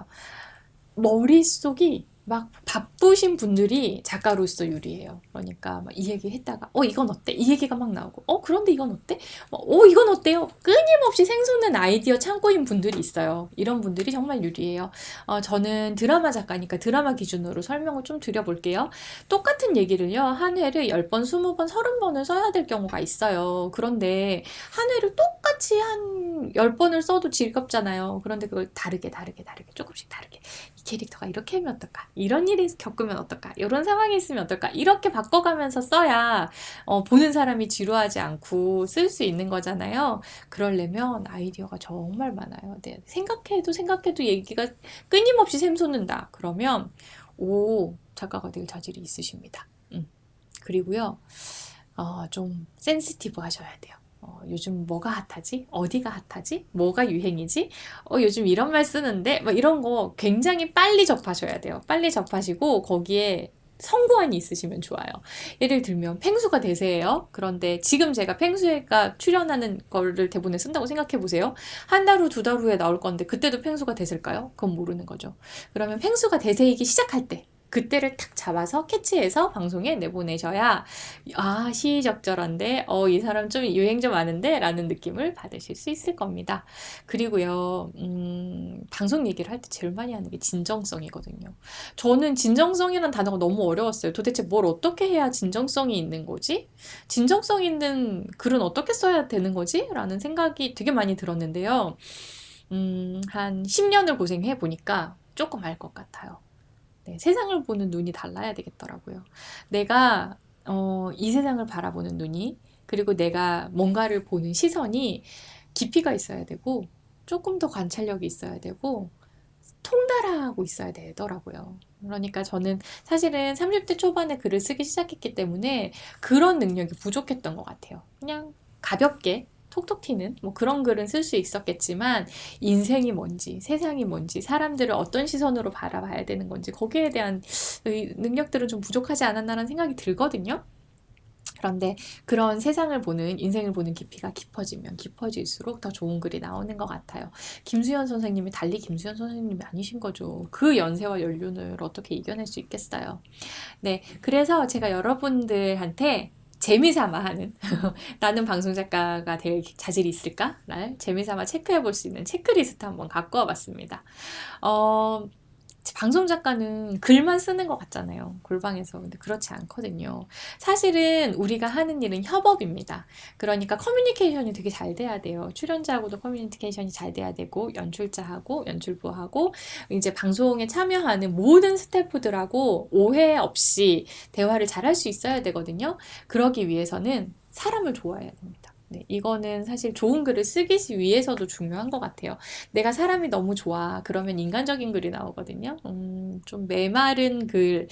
머릿속이 막 바쁘신 분들이 작가로서 유리해요. 그러니까 막 이 얘기 했다가 이건 어때? 이 얘기가 막 나오고 그런데 이건 어때? 이건 어때요? 끊임없이 생솟는 아이디어 창고인 분들이 있어요. 이런 분들이 정말 유리해요. 저는 드라마 작가니까 드라마 기준으로 설명을 좀 드려볼게요. 똑같은 얘기를요. 한 회를 10번, 20번, 30번을 써야 될 경우가 있어요. 그런데 한 회를 똑같이 한 10번을 써도 즐겁잖아요. 그런데 그걸 다르게 조금씩 다르게 이 캐릭터가 이렇게 하면 어떨까? 이런 일이 겪으면 어떨까? 이런 상황이 있으면 어떨까? 이렇게 바꿔가면서 써야 보는 사람이 지루하지 않고 쓸 수 있는 거잖아요. 그러려면 아이디어가 정말 많아요. 네, 생각해도 얘기가 끊임없이 샘솟는다. 그러면 작가가 될 자질이 있으십니다. 그리고요. 좀 센시티브 하셔야 돼요. 요즘 뭐가 핫하지? 어디가 핫하지? 뭐가 유행이지? 요즘 이런 말 쓰는데? 뭐 이런 거 굉장히 빨리 접하셔야 돼요. 빨리 접하시고 거기에 성구안이 있으시면 좋아요. 예를 들면 펭수가 대세예요. 그런데 지금 제가 펭수가 출연하는 거를 대본에 쓴다고 생각해 보세요. 한 달 후, 두 달 후에 나올 건데 그때도 펭수가 대세일까요? 그건 모르는 거죠. 그러면 펭수가 대세이기 시작할 때 그때를 탁 잡아서 캐치해서 방송에 내보내셔야 시의적절한데 이 사람 좀 유행 좀 아는데 라는 느낌을 받으실 수 있을 겁니다. 그리고요 방송 얘기를 할 때 제일 많이 하는 게 진정성이거든요. 저는 진정성이라는 단어가 너무 어려웠어요. 도대체 뭘 어떻게 해야 진정성이 있는 거지? 진정성 있는 글은 어떻게 써야 되는 거지? 라는 생각이 되게 많이 들었는데요. 한 10년을 고생해 보니까 조금 알 것 같아요. 네, 세상을 보는 눈이 달라야 되겠더라고요. 내가 이 세상을 바라보는 눈이 그리고 내가 뭔가를 보는 시선이 깊이가 있어야 되고 조금 더 관찰력이 있어야 되고 통달하고 있어야 되더라고요. 그러니까 저는 사실은 30대 초반에 글을 쓰기 시작했기 때문에 그런 능력이 부족했던 것 같아요. 그냥 가볍게 톡톡 튀는 뭐 그런 글은 쓸 수 있었겠지만 인생이 뭔지 세상이 뭔지 사람들을 어떤 시선으로 바라봐야 되는 건지 거기에 대한 능력들은 좀 부족하지 않았나라는 생각이 들거든요. 그런데 그런 세상을 보는 인생을 보는 깊이가 깊어지면 깊어질수록 더 좋은 글이 나오는 것 같아요. 김수현 선생님이 달리 김수현 선생님이 아니신 거죠. 그 연세와 연륜을 어떻게 이겨낼 수 있겠어요. 네, 그래서 제가 여러분들한테 재미삼아 하는 나는 방송작가가 될 자질이 있을까? 를 재미삼아 체크해 볼 수 있는 체크리스트 한번 갖고 와봤습니다. 방송 작가는 글만 쓰는 것 같잖아요. 골방에서. 근데 그렇지 않거든요. 사실은 우리가 하는 일은 협업입니다. 그러니까 커뮤니케이션이 되게 잘 돼야 돼요. 출연자하고도 커뮤니케이션이 잘 돼야 되고, 연출자하고, 연출부하고, 이제 방송에 참여하는 모든 스태프들하고 오해 없이 대화를 잘 할 수 있어야 되거든요. 그러기 위해서는 사람을 좋아해야 됩니다. 네, 이거는 사실 좋은 글을 쓰기 위해서도 중요한 것 같아요. 내가 사람이 너무 좋아. 그러면 인간적인 글이 나오거든요. 좀 메마른 글,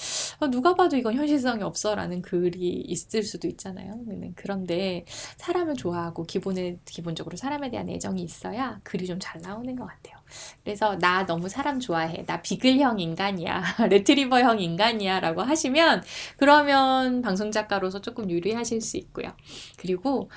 누가 봐도 이건 현실성이 없어 라는 글이 있을 수도 있잖아요. 그런데 사람을 좋아하고 기본적으로 사람에 대한 애정이 있어야 글이 좀 잘 나오는 것 같아요. 그래서 나 너무 사람 좋아해. 나 비글형 인간이야. 레트리버형 인간이야. 라고 하시면 그러면 방송 작가로서 조금 유리하실 수 있고요. 그리고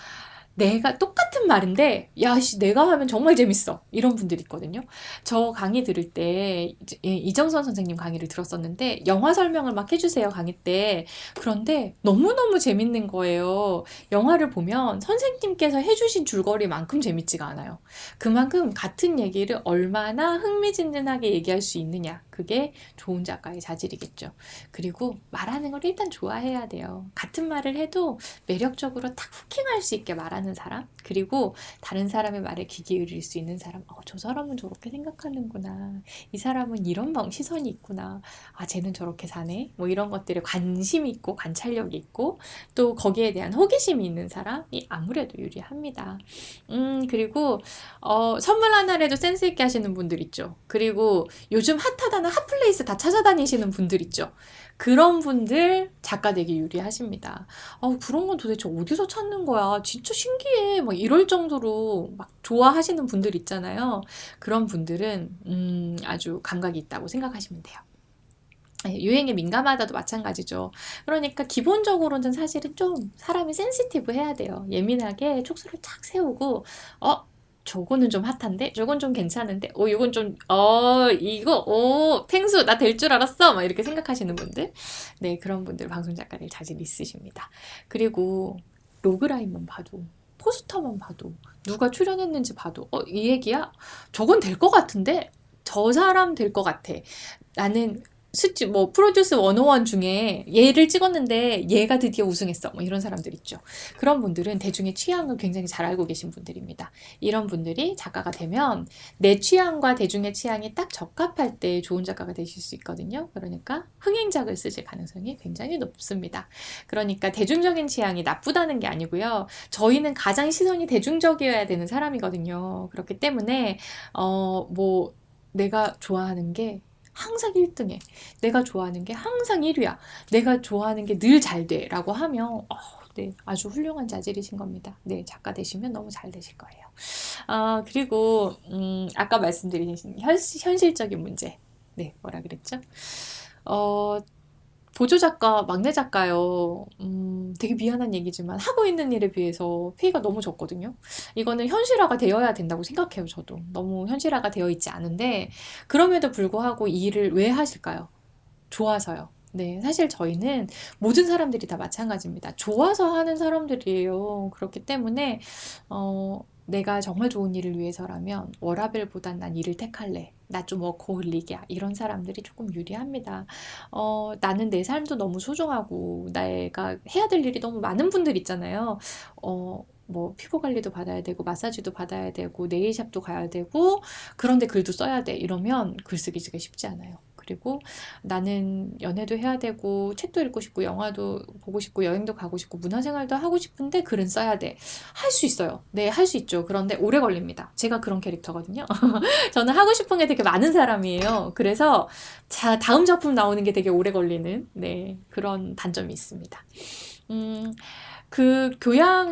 내가 똑같은 말인데 야씨 내가 하면 정말 재밌어 이런 분들 있거든요. 저 강의 들을 때 이정선 선생님 강의를 들었었는데 영화 설명을 막 해주세요 강의 때. 그런데 너무너무 재밌는 거예요. 영화를 보면 선생님께서 해주신 줄거리만큼 재밌지가 않아요. 그만큼 같은 얘기를 얼마나 흥미진진하게 얘기할 수 있느냐, 그게 좋은 작가의 자질이겠죠. 그리고 말하는 걸 일단 좋아해야 돼요. 같은 말을 해도 매력적으로 탁 후킹할 수 있게 말하는 사람, 그리고 다른 사람의 말에 귀 기울일 수 있는 사람. 저 사람은 저렇게 생각하는구나, 이 사람은 이런 시선이 있구나, 아 쟤는 저렇게 사네, 뭐 이런 것들에 관심이 있고 관찰력이 있고 또 거기에 대한 호기심이 있는 사람이 아무래도 유리합니다. 그리고 선물 하나라도 센스 있게 하시는 분들 있죠. 그리고 요즘 핫하다는 핫플레이스 다 찾아다니시는 분들 있죠. 그런 분들 작가 되기 유리하십니다. 그런 건 도대체 어디서 찾는 거야? 진짜 신기해. 막 이럴 정도로 막 좋아하시는 분들 있잖아요. 그런 분들은 아주 감각이 있다고 생각하시면 돼요. 유행에 민감하다도 마찬가지죠. 그러니까 기본적으로는 사실은 좀 사람이 센시티브 해야 돼요. 예민하게 촉수를 탁 세우고 저거는 좀 핫한데? 저건 좀 괜찮은데? 이건 좀, 펭수, 나 될 줄 알았어! 막 이렇게 생각하시는 분들. 네, 그런 분들 방송 작가들 자질 있으십니다. 그리고 로그라인만 봐도, 포스터만 봐도, 누가 출연했는지 봐도, 이 얘기야? 저건 될 것 같은데? 저 사람 될 것 같아. 나는 프로듀스 101 중에 얘를 찍었는데 얘가 드디어 우승했어. 뭐 이런 사람들 있죠. 그런 분들은 대중의 취향을 굉장히 잘 알고 계신 분들입니다. 이런 분들이 작가가 되면 내 취향과 대중의 취향이 딱 적합할 때 좋은 작가가 되실 수 있거든요. 그러니까 흥행작을 쓰실 가능성이 굉장히 높습니다. 그러니까 대중적인 취향이 나쁘다는 게 아니고요. 저희는 가장 시선이 대중적이어야 되는 사람이거든요. 그렇기 때문에 내가 좋아하는 게 항상 1등해. 내가 좋아하는 게 항상 1위야. 내가 좋아하는 게 늘 잘 돼. 라고 하면, 네, 아주 훌륭한 자질이신 겁니다. 네, 작가 되시면 너무 잘 되실 거예요. 그리고, 아까 말씀드린 현실적인 문제. 네, 뭐라 그랬죠? 보조 작가, 막내 작가요. 되게 미안한 얘기지만 하고 있는 일에 비해서 페이가 너무 적거든요. 이거는 현실화가 되어야 된다고 생각해요, 저도. 너무 현실화가 되어 있지 않은데 그럼에도 불구하고 이 일을 왜 하실까요? 좋아서요. 네, 사실 저희는 모든 사람들이 다 마찬가지입니다. 좋아서 하는 사람들이에요. 그렇기 때문에 내가 정말 좋은 일을 위해서라면 워라밸보단 난 일을 택할래. 나 좀 워커홀릭이야. 이런 사람들이 조금 유리합니다. 나는 내 삶도 너무 소중하고 내가 해야 될 일이 너무 많은 분들 있잖아요. 피부 관리도 받아야 되고 마사지도 받아야 되고 네일샵도 가야 되고 그런데 글도 써야 돼. 이러면 글쓰기가 쉽지 않아요. 그리고 나는 연애도 해야 되고 책도 읽고 싶고 영화도 보고 싶고 여행도 가고 싶고 문화생활도 하고 싶은데 글은 써야 돼. 할 수 있어요. 네, 할 수 있죠. 그런데 오래 걸립니다. 제가 그런 캐릭터거든요. 저는 하고 싶은 게 되게 많은 사람이에요. 그래서 다음 작품 나오는 게 되게 오래 걸리는, 네, 그런 단점이 있습니다.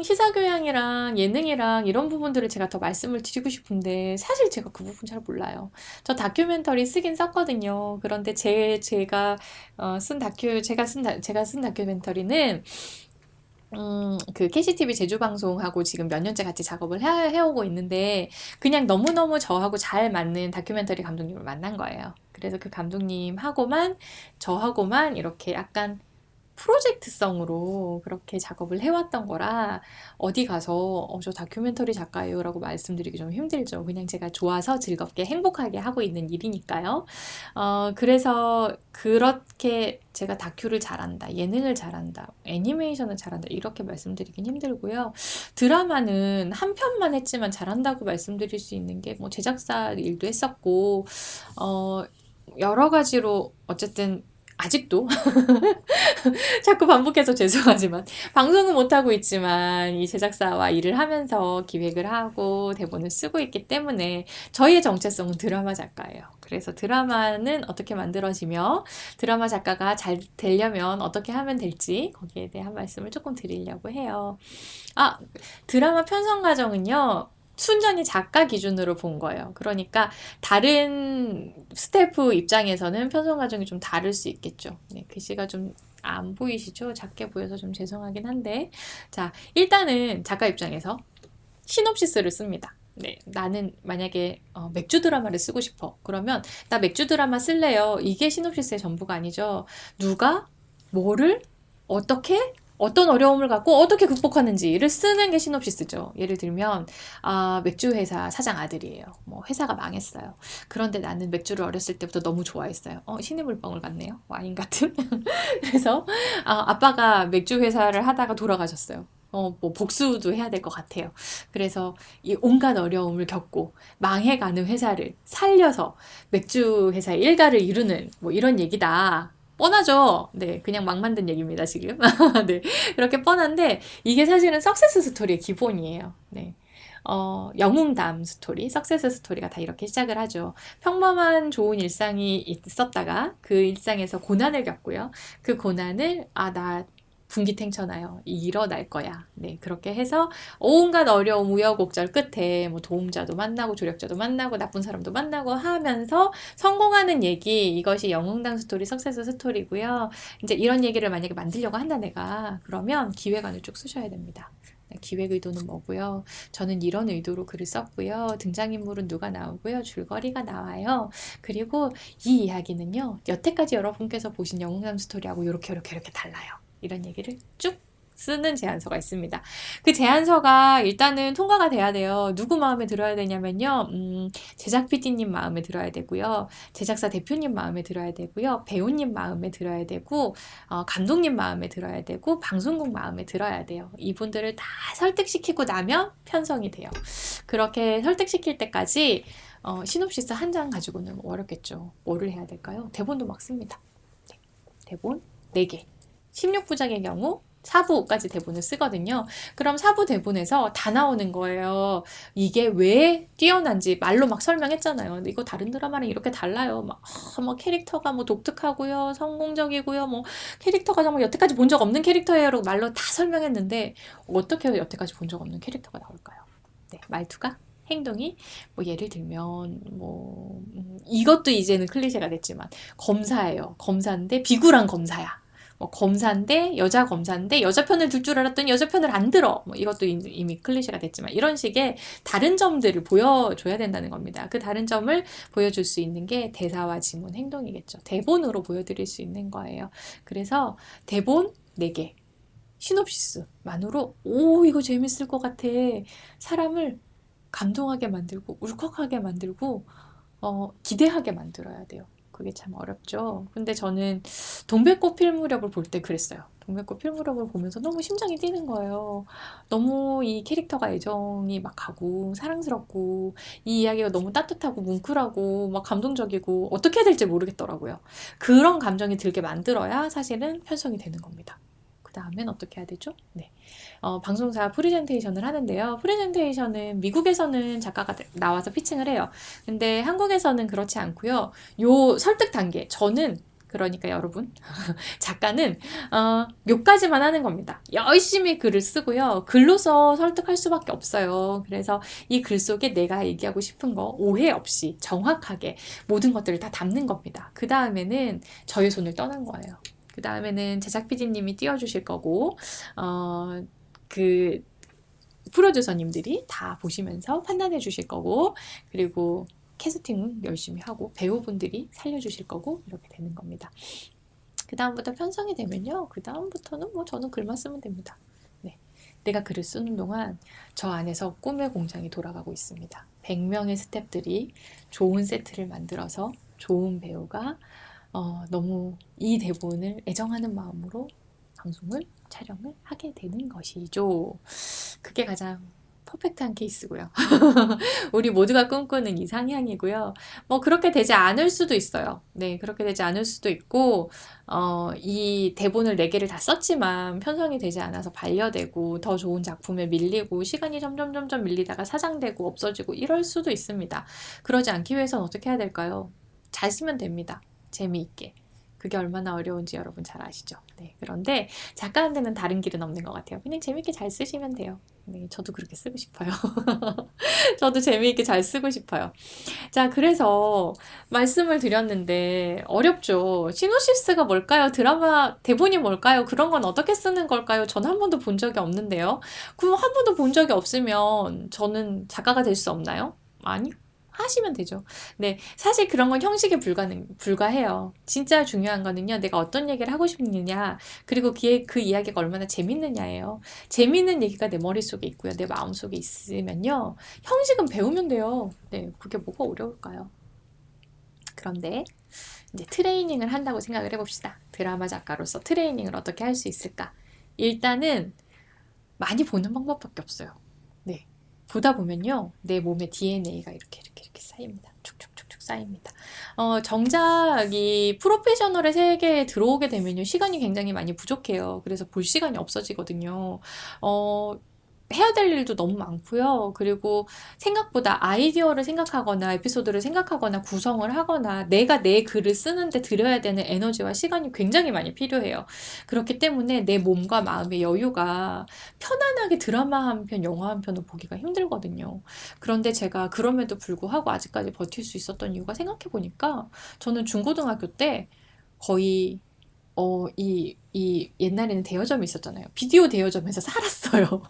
시사교양이랑 예능이랑 이런 부분들을 제가 더 말씀을 드리고 싶은데, 사실 제가 그 부분 잘 몰라요. 저 다큐멘터리 쓰긴 썼거든요. 그런데 제가 쓴 다큐멘터리는, 그 KCTV 제주방송하고 지금 몇 년째 같이 작업을 해오고 있는데, 그냥 너무너무 저하고 잘 맞는 다큐멘터리 감독님을 만난 거예요. 그래서 그 감독님하고만, 저하고만 이렇게 약간 프로젝트성으로 그렇게 작업을 해왔던 거라 어디 가서 저 다큐멘터리 작가예요 라고 말씀드리기 좀 힘들죠. 그냥 제가 좋아서 즐겁게 행복하게 하고 있는 일이니까요. 그래서 그렇게 제가 다큐를 잘한다, 예능을 잘한다, 애니메이션을 잘한다 이렇게 말씀드리긴 힘들고요. 드라마는 한 편만 했지만 잘한다고 말씀드릴 수 있는 게 제작사 일도 했었고 여러 가지로 어쨌든 아직도 자꾸 반복해서 죄송하지만 방송은 못하고 있지만 이 제작사와 일을 하면서 기획을 하고 대본을 쓰고 있기 때문에 저희의 정체성은 드라마 작가예요. 그래서 드라마는 어떻게 만들어지며 드라마 작가가 잘 되려면 어떻게 하면 될지 거기에 대한 말씀을 조금 드리려고 해요. 드라마 편성 과정은요. 순전히 작가 기준으로 본 거예요. 그러니까 다른 스태프 입장에서는 편성 과정이 좀 다를 수 있겠죠. 네, 글씨가 좀 안 보이시죠? 작게 보여서 좀 죄송하긴 한데. 자, 일단은 작가 입장에서 시놉시스를 씁니다. 네, 나는 만약에 맥주 드라마를 쓰고 싶어. 그러면 나 맥주 드라마 쓸래요. 이게 시놉시스의 전부가 아니죠. 누가 뭐를 어떻게 어떤 어려움을 갖고 어떻게 극복하는지를 쓰는 게 시놉시스죠. 예를 들면 맥주 회사 사장 아들이에요. 뭐 회사가 망했어요. 그런데 나는 맥주를 어렸을 때부터 너무 좋아했어요. 신의 물방울 같네요. 와인 같은. 그래서 아빠가 맥주 회사를 하다가 돌아가셨어요. 뭐 복수도 해야 될 것 같아요. 그래서 이 온갖 어려움을 겪고 망해가는 회사를 살려서 맥주 회사의 일가를 이루는 뭐 이런 얘기다. 뻔하죠? 네, 그냥 막 만든 얘기입니다, 지금. 네, 그렇게 뻔한데 이게 사실은 석세스 스토리의 기본이에요. 네. 영웅담 스토리, 석세스 스토리가 다 이렇게 시작을 하죠. 평범한 좋은 일상이 있었다가 그 일상에서 고난을 겪고요. 그 고난을 나 분기탱천하여 일어날 거야. 네, 그렇게 해서 온갖 어려움, 우여곡절 끝에 뭐 도움자도 만나고 조력자도 만나고 나쁜 사람도 만나고 하면서 성공하는 얘기, 이것이 영웅당 스토리, 석세스 스토리고요. 이제 이런 얘기를 만약에 만들려고 한다 내가, 그러면 기획안을 쭉 쓰셔야 됩니다. 기획 의도는 뭐고요? 저는 이런 의도로 글을 썼고요. 등장인물은 누가 나오고요. 줄거리가 나와요. 그리고 이 이야기는요. 여태까지 여러분께서 보신 영웅담 스토리하고 이렇게 달라요. 이런 얘기를 쭉 쓰는 제안서가 있습니다. 그 제안서가 일단은 통과가 돼야 돼요. 누구 마음에 들어야 되냐면요. 제작 PD님 마음에 들어야 되고요. 제작사 대표님 마음에 들어야 되고요. 배우님 마음에 들어야 되고 감독님 마음에 들어야 되고 방송국 마음에 들어야 돼요. 이분들을 다 설득시키고 나면 편성이 돼요. 그렇게 설득시킬 때까지 시놉시스 한 장 가지고는 어렵겠죠. 뭐를 해야 될까요? 대본도 막 씁니다. 네. 대본 4개. 16부작의 경우 4부까지 대본을 쓰거든요. 그럼 4부 대본에서 다 나오는 거예요. 이게 왜 뛰어난지 말로 막 설명했잖아요. 근데 이거 다른 드라마랑 이렇게 달라요. 뭐 캐릭터가 뭐 독특하고요. 성공적이고요. 뭐 캐릭터가 정말 여태까지 본 적 없는 캐릭터예요. 말로 다 설명했는데 어떻게 여태까지 본 적 없는 캐릭터가 나올까요? 네, 말투가? 행동이 뭐 예를 들면 뭐 이것도 이제는 클리셰가 됐지만 검사예요. 검사인데 비굴한 검사야. 뭐 검사인데 여자 검사인데 여자 편을 들 줄 알았더니 여자 편을 안 들어. 뭐 이것도 이미 클리셰가 됐지만 이런 식의 다른 점들을 보여줘야 된다는 겁니다. 그 다른 점을 보여줄 수 있는 게 대사와 지문, 행동이겠죠. 대본으로 보여드릴 수 있는 거예요. 그래서 대본 4개, 시놉시스만으로 이거 재밌을 것 같아. 사람을 감동하게 만들고 울컥하게 만들고 기대하게 만들어야 돼요. 그게 참 어렵죠. 근데 저는 동백꽃 필무렵을 볼 때 그랬어요. 동백꽃 필무렵을 보면서 너무 심장이 뛰는 거예요. 너무 이 캐릭터가 애정이 막 가고 사랑스럽고 이 이야기가 너무 따뜻하고 뭉클하고 막 감동적이고 어떻게 해야 될지 모르겠더라고요. 그런 감정이 들게 만들어야 사실은 편성이 되는 겁니다. 그 다음엔 어떻게 해야 되죠? 네. 방송사 프레젠테이션을 하는데요. 프레젠테이션은 미국에서는 작가가 나와서 피칭을 해요. 근데 한국에서는 그렇지 않고요. 요 설득 단계, 저는 그러니까 여러분 작가는 요까지만 하는 겁니다. 열심히 글을 쓰고요. 글로서 설득할 수밖에 없어요. 그래서 이 글 속에 내가 얘기하고 싶은 거 오해 없이 정확하게 모든 것들을 다 담는 겁니다. 그 다음에는 저의 손을 떠난 거예요. 그 다음에는 제작 PD님이 띄워주실 거고 그 프로듀서님들이 다 보시면서 판단해 주실 거고 그리고 캐스팅은 열심히 하고 배우분들이 살려주실 거고 이렇게 되는 겁니다. 그 다음부터 편성이 되면요. 그 다음부터는 뭐 저는 글만 쓰면 됩니다. 네. 내가 글을 쓰는 동안 저 안에서 꿈의 공장이 돌아가고 있습니다. 100명의 스태프들이 좋은 세트를 만들어서 좋은 배우가 너무 이 대본을 애정하는 마음으로 방송을 촬영을 하게 되는 것이죠. 그게 가장 퍼펙트한 케이스고요. 우리 모두가 꿈꾸는 이상향이고요. 뭐 그렇게 되지 않을 수도 있어요. 네, 그렇게 되지 않을 수도 있고 이 대본을 4개를 다 썼지만 편성이 되지 않아서 반려되고 더 좋은 작품에 밀리고 시간이 점점 밀리다가 사장되고 없어지고 이럴 수도 있습니다. 그러지 않기 위해서는 어떻게 해야 될까요? 잘 쓰면 됩니다. 재미있게. 그게 얼마나 어려운지 여러분 잘 아시죠? 네, 그런데 작가한테는 다른 길은 없는 것 같아요. 그냥 재밌게 잘 쓰시면 돼요. 네, 저도 그렇게 쓰고 싶어요. 저도 재미있게 잘 쓰고 싶어요. 자, 그래서 말씀을 드렸는데 어렵죠. 시놉시스가 뭘까요? 드라마 대본이 뭘까요? 그런 건 어떻게 쓰는 걸까요? 저는 한 번도 본 적이 없는데요. 그럼 한 번도 본 적이 없으면 저는 작가가 될 수 없나요? 아니, 하시면 되죠. 네, 사실 그런 건 형식에 불과해요. 진짜 중요한 거는요, 내가 어떤 얘기를 하고 싶느냐, 그리고 그 이야기가 얼마나 재밌느냐예요. 재밌는 얘기가 내 머릿속에 있고요, 내 마음속에 있으면요, 형식은 배우면 돼요. 네, 그게 뭐가 어려울까요? 그런데 이제 트레이닝을 한다고 생각을 해봅시다. 드라마 작가로서 트레이닝을 어떻게 할 수 있을까? 일단은 많이 보는 방법밖에 없어요. 네. 보다 보면요, 내 몸에 DNA가 이렇게 쌓입니다. 축축축축 쌓입니다. 정작 이 프로페셔널의 세계에 들어오게 되면요, 시간이 굉장히 많이 부족해요. 그래서 볼 시간이 없어지거든요. 해야 될 일도 너무 많고요. 그리고 생각보다 아이디어를 생각하거나 에피소드를 생각하거나 구성을 하거나 내가 내 글을 쓰는데 들여야 되는 에너지와 시간이 굉장히 많이 필요해요. 그렇기 때문에 내 몸과 마음의 여유가 편안하게 드라마 한 편, 영화 한 편을 보기가 힘들거든요. 그런데 제가 그럼에도 불구하고 아직까지 버틸 수 있었던 이유가 생각해 보니까 저는 중고등학교 때 거의 옛날에는 대여점이 있었잖아요. 비디오 대여점에서 살았어요.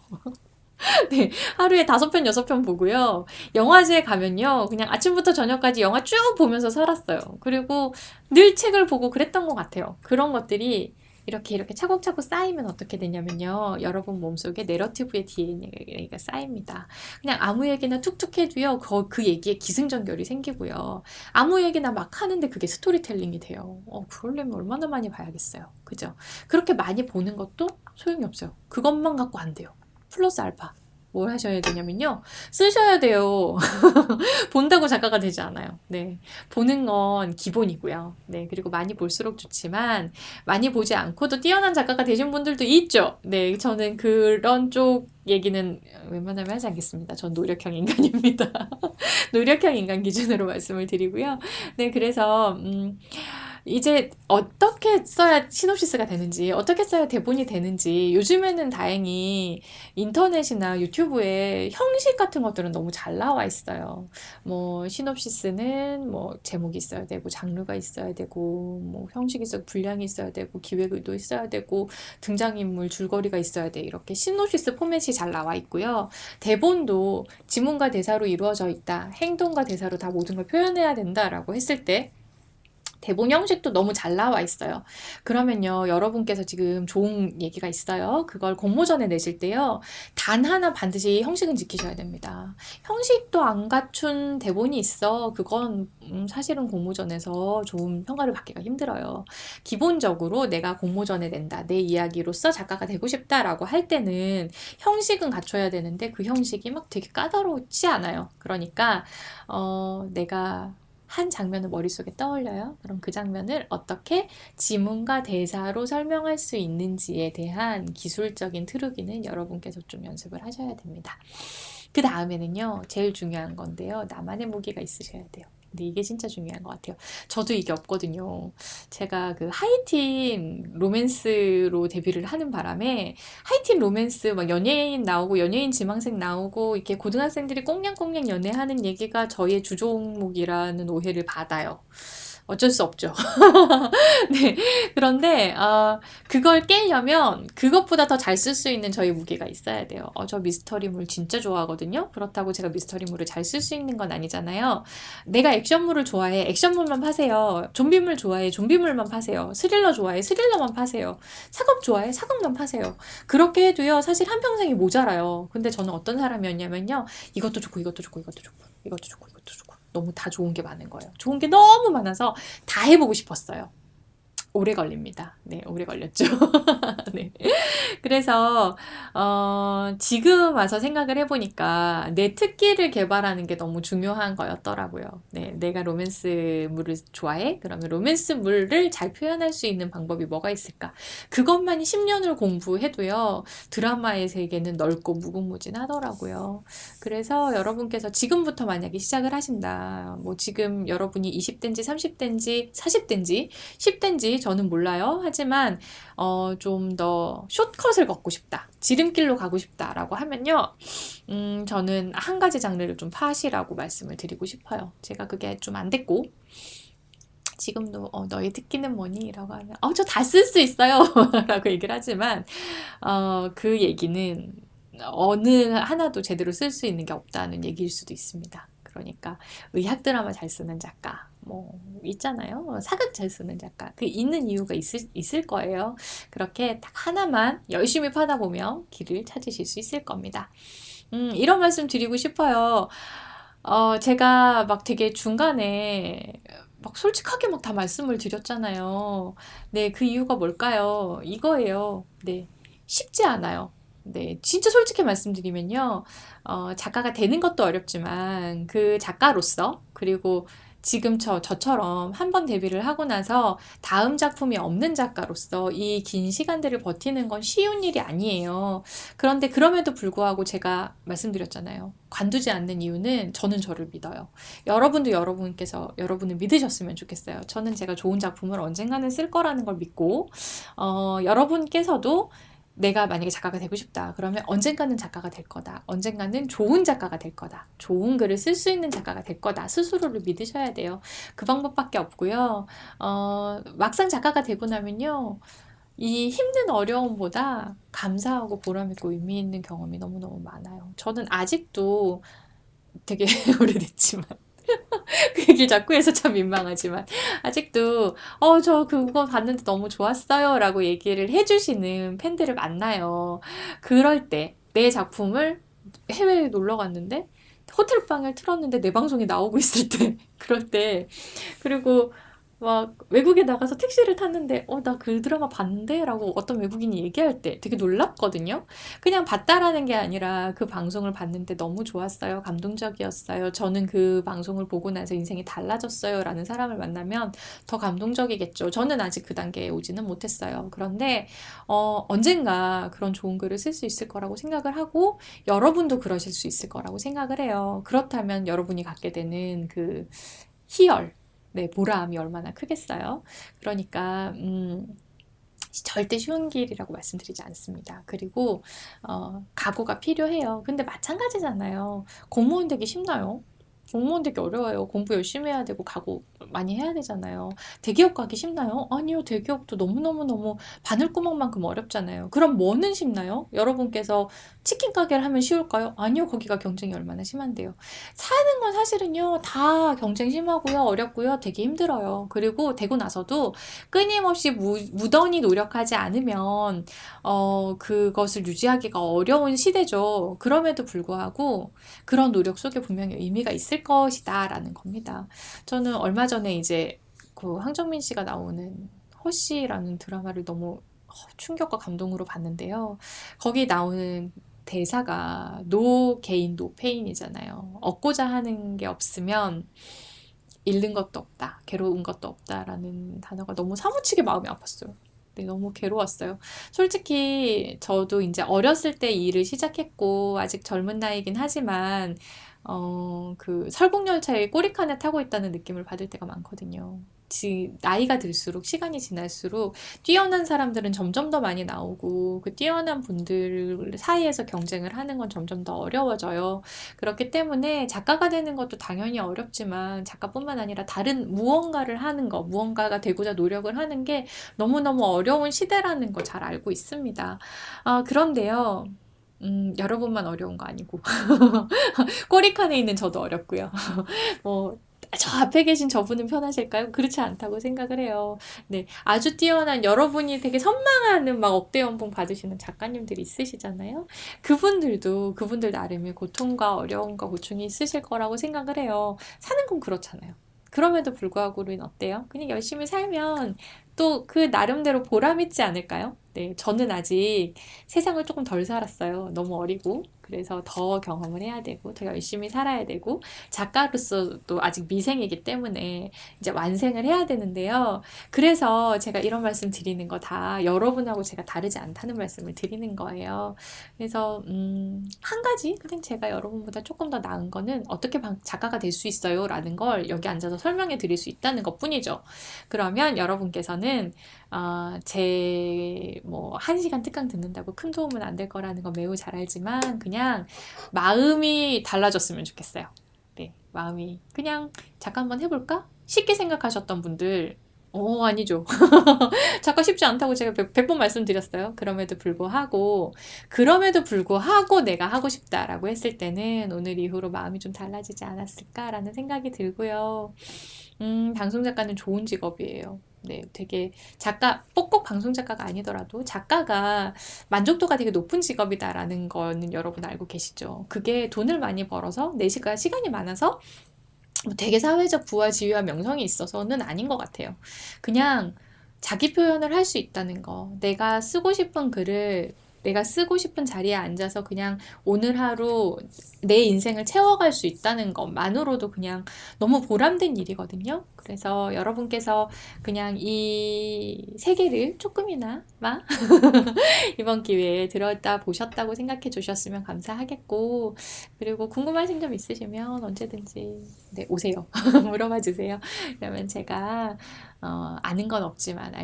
네, 하루에 5편, 6편 보고요. 영화제에 가면요, 그냥 아침부터 저녁까지 영화 쭉 보면서 살았어요. 그리고 늘 책을 보고 그랬던 것 같아요. 그런 것들이 이렇게 차곡차곡 쌓이면 어떻게 되냐면요, 여러분 몸속에 내러티브의 DNA가 쌓입니다. 그냥 아무 얘기나 툭툭 해도요, 그 얘기에 기승전결이 생기고요. 아무 얘기나 막 하는데 그게 스토리텔링이 돼요. 그러려면 얼마나 많이 봐야겠어요. 그죠? 그렇게 많이 보는 것도 소용이 없어요. 그것만 갖고 안 돼요. 플러스 알파. 뭘 하셔야 되냐면요, 쓰셔야 돼요. 본다고 작가가 되지 않아요. 네. 보는 건 기본이고요. 네. 그리고 많이 볼수록 좋지만, 많이 보지 않고도 뛰어난 작가가 되신 분들도 있죠. 네. 저는 그런 쪽 얘기는 웬만하면 하지 않겠습니다. 전 노력형 인간입니다. 노력형 인간 기준으로 말씀을 드리고요. 네. 그래서, 이제 어떻게 써야 시놉시스가 되는지, 어떻게 써야 대본이 되는지, 요즘에는 다행히 인터넷이나 유튜브에 형식 같은 것들은 너무 잘 나와 있어요. 뭐, 시놉시스는 뭐, 제목이 있어야 되고, 장르가 있어야 되고, 뭐, 형식이 있어야 분량이 있어야 되고, 기획 의도 있어야 되고, 등장인물 줄거리가 있어야 돼. 이렇게 시놉시스 포맷이 잘 나와 있고요. 대본도 지문과 대사로 이루어져 있다. 행동과 대사로 다 모든 걸 표현해야 된다라고 했을 때, 대본 형식도 너무 잘 나와 있어요. 그러면요, 여러분께서 지금 좋은 얘기가 있어요. 그걸 공모전에 내실 때요, 단 하나 반드시 형식은 지키셔야 됩니다. 형식도 안 갖춘 대본이 있어. 그건 사실은 공모전에서 좋은 평가를 받기가 힘들어요. 기본적으로 내가 공모전에 낸다, 내 이야기로서 작가가 되고 싶다라고 할 때는 형식은 갖춰야 되는데 그 형식이 막 되게 까다롭지 않아요. 그러니까 내가 한 장면을 머릿속에 떠올려요. 그럼 그 장면을 어떻게 지문과 대사로 설명할 수 있는지에 대한 기술적인 트루기는 여러분께서 좀 연습을 하셔야 됩니다. 그 다음에는요, 제일 중요한 건데요, 나만의 무기가 있으셔야 돼요. 근데 이게 진짜 중요한 것 같아요. 저도 이게 없거든요. 제가 그 하이틴 로맨스로 데뷔를 하는 바람에 하이틴 로맨스 막 연예인 나오고 연예인 지망생 나오고 이렇게 고등학생들이 꽁냥꽁냥 연애하는 얘기가 저의 주종목이라는 오해를 받아요. 어쩔 수 없죠. 네. 그런데 그걸 깨려면 그것보다 더 잘 쓸 수 있는 저희 무기가 있어야 돼요. 저 미스터리물 진짜 좋아하거든요. 그렇다고 제가 미스터리물을 잘 쓸 수 있는 건 아니잖아요. 내가 액션물을 좋아해. 액션물만 파세요. 좀비물 좋아해. 좀비물만 파세요. 스릴러 좋아해. 스릴러만 파세요. 사극 좋아해. 사극만 파세요. 그렇게 해도요, 사실 한평생이 모자라요. 근데 저는 어떤 사람이었냐면요, 이것도 좋고 이것도 좋고 이것도 좋고 이것도 좋고 이것도 좋고 너무 다 좋은 게 많은 거예요. 좋은 게 너무 많아서 다 해보고 싶었어요. 오래 걸립니다. 네, 오래 걸렸죠. 네. 그래서 지금 와서 생각을 해보니까 내 특기를 개발하는 게 너무 중요한 거였더라고요. 네, 내가 로맨스물을 좋아해? 그러면 로맨스물을 잘 표현할 수 있는 방법이 뭐가 있을까? 그것만 10년을 공부해도요, 드라마의 세계는 넓고 무궁무진하더라고요. 그래서 여러분께서 지금부터 만약에 시작을 하신다. 뭐 지금 여러분이 20대인지 30대인지 40대인지 10대인지 될지 저는 몰라요. 하지만 좀 더 숏컷을 걷고 싶다, 지름길로 가고 싶다라고 하면요. 저는 한 가지 장르를 좀 파시라고 말씀을 드리고 싶어요. 제가 그게 좀 안 됐고 지금도 너의 특기는 뭐니? 라고 하면 저 다 쓸 수 있어요 라고 얘기를 하지만 그 얘기는 어느 하나도 제대로 쓸 수 있는 게 없다는 얘기일 수도 있습니다. 그러니까 의학 드라마 잘 쓰는 작가 뭐 있잖아요. 사극 잘 쓰는 작가. 그 있는 이유가 있을 거예요. 그렇게 딱 하나만 열심히 파다 보면 길을 찾으실 수 있을 겁니다. 이런 말씀 드리고 싶어요. 제가 막 되게 중간에 막 솔직하게 막 다 말씀을 드렸잖아요. 네, 그 이유가 뭘까요? 이거예요. 네, 쉽지 않아요. 네, 진짜 솔직히 말씀드리면요. 작가가 되는 것도 어렵지만 그 작가로서 그리고 지금 저처럼 한 번 데뷔를 하고 나서 다음 작품이 없는 작가로서 이 긴 시간들을 버티는 건 쉬운 일이 아니에요. 그런데 그럼에도 불구하고 제가 말씀드렸잖아요. 관두지 않는 이유는 저는 저를 믿어요. 여러분도 여러분을 믿으셨으면 좋겠어요. 저는 제가 좋은 작품을 언젠가는 쓸 거라는 걸 믿고, 여러분께서도 내가 만약에 작가가 되고 싶다. 그러면 언젠가는 작가가 될 거다. 언젠가는 좋은 작가가 될 거다. 좋은 글을 쓸 수 있는 작가가 될 거다. 스스로를 믿으셔야 돼요. 그 방법밖에 없고요. 막상 작가가 되고 나면요. 이 힘든 어려움보다 감사하고 보람있고 의미 있는 경험이 너무너무 많아요. 저는 아직도 되게 오래됐지만 그 얘기 자꾸 해서 참 민망하지만 아직도 저 그거 봤는데 너무 좋았어요 라고 얘기를 해주시는 팬들을 만나요. 그럴 때 내 작품을 해외에 놀러 갔는데 호텔방을 틀었는데 내 방송이 나오고 있을 때 그럴 때 그리고 막 외국에 나가서 택시를 탔는데 나 그 드라마 봤는데? 라고 어떤 외국인이 얘기할 때 되게 놀랍거든요. 그냥 봤다라는 게 아니라 그 방송을 봤는데 너무 좋았어요. 감동적이었어요. 저는 그 방송을 보고 나서 인생이 달라졌어요. 라는 사람을 만나면 더 감동적이겠죠. 저는 아직 그 단계에 오지는 못했어요. 그런데 언젠가 그런 좋은 글을 쓸 수 있을 거라고 생각을 하고 여러분도 그러실 수 있을 거라고 생각을 해요. 그렇다면 여러분이 갖게 되는 그 희열, 네, 보람이 얼마나 크겠어요. 그러니까 절대 쉬운 길이라고 말씀드리지 않습니다. 그리고 각오가 필요해요. 근데 마찬가지잖아요. 공무원 되기 쉽나요? 공무원 되기 어려워요. 공부 열심히 해야 되고 각오 많이 해야 되잖아요. 대기업 가기 쉽나요? 아니요. 대기업도 너무너무너무 바늘구멍만큼 어렵잖아요. 그럼 뭐는 쉽나요? 여러분께서 치킨 가게를 하면 쉬울까요? 아니요. 거기가 경쟁이 얼마나 심한데요. 사는 건 사실은요. 다 경쟁 심하고요. 어렵고요. 되게 힘들어요. 그리고 되고 나서도 끊임없이 무던히 노력하지 않으면 그것을 유지하기가 어려운 시대죠. 그럼에도 불구하고 그런 노력 속에 분명히 의미가 있을 것이다 라는 겁니다. 저는 얼마 전에 이제 그 황정민 씨가 나오는 허씨라는 드라마를 너무 충격과 감동으로 봤는데요. 거기 나오는 대사가 노 게인 노 페인이잖아요. 얻고자 하는 게 없으면 잃는 것도 없다, 괴로운 것도 없다라는 단어가 너무 사무치게 마음이 아팠어요. 네, 너무 괴로웠어요. 솔직히 저도 이제 어렸을 때 이 일을 시작했고 아직 젊은 나이긴 하지만 그 설국열차에 꼬리칸에 타고 있다는 느낌을 받을 때가 많거든요. 나이가 들수록 시간이 지날수록 뛰어난 사람들은 점점 더 많이 나오고 그 뛰어난 분들 사이에서 경쟁을 하는 건 점점 더 어려워져요. 그렇기 때문에 작가가 되는 것도 당연히 어렵지만 작가뿐만 아니라 다른 무언가를 하는 거, 무언가가 되고자 노력을 하는 게 너무너무 어려운 시대라는 걸 잘 알고 있습니다. 그런데요. 여러분만 어려운 거 아니고 꼬리칸에 있는 저도 어렵고요. 뭐, 저 앞에 계신 저분은 편하실까요? 그렇지 않다고 생각을 해요. 네, 아주 뛰어난 여러분이 되게 선망하는 막 억대 연봉 받으시는 작가님들이 있으시잖아요. 그분들 나름의 고통과 어려움과 고충이 있으실 거라고 생각을 해요. 사는 건 그렇잖아요. 그럼에도 불구하고는 어때요? 그냥 열심히 살면 또 그 나름대로 보람 있지 않을까요? 네, 저는 아직 세상을 조금 덜 살았어요. 너무 어리고. 그래서 더 경험을 해야 되고, 더 열심히 살아야 되고, 작가로서도 아직 미생이기 때문에 이제 완생을 해야 되는데요. 그래서 제가 이런 말씀 드리는 거 다 여러분하고 제가 다르지 않다는 말씀을 드리는 거예요. 그래서, 한 가지, 그냥 제가 여러분보다 조금 더 나은 거는 어떻게 작가가 될 수 있어요? 라는 걸 여기 앉아서 설명해 드릴 수 있다는 것 뿐이죠. 그러면 여러분께서는 이거는 제 뭐 1시간 특강 듣는다고 큰 도움은 안 될 거라는 거 매우 잘 알지만 그냥 마음이 달라졌으면 좋겠어요. 네, 마음이 그냥 작가 한번 해볼까? 쉽게 생각하셨던 분들 아니죠. 작가 쉽지 않다고 제가 100번 말씀드렸어요. 그럼에도 불구하고 내가 하고 싶다라고 했을 때는 오늘 이후로 마음이 좀 달라지지 않았을까라는 생각이 들고요. 방송 작가는 좋은 직업이에요. 네, 되게 꼭 방송 작가가 아니더라도 작가가 만족도가 되게 높은 직업이다라는 거는 여러분 알고 계시죠? 그게 돈을 많이 벌어서 내 시간이 많아서 뭐 되게 사회적 부와 지위와 명성이 있어서는 아닌 것 같아요. 그냥 자기 표현을 할 수 있다는 거. 내가 쓰고 싶은 자리에 앉아서 그냥 오늘 하루 내 인생을 채워갈 수 있다는 것만으로도 그냥 너무 보람된 일이거든요. 그래서 여러분께서 그냥 이 세계를 조금이나마 이번 기회에 들었다 보셨다고 생각해 주셨으면 감사하겠고, 그리고 궁금하신 점 있으시면 언제든지 네, 오세요. 물어봐 주세요. 그러면 제가 아는 건 없지만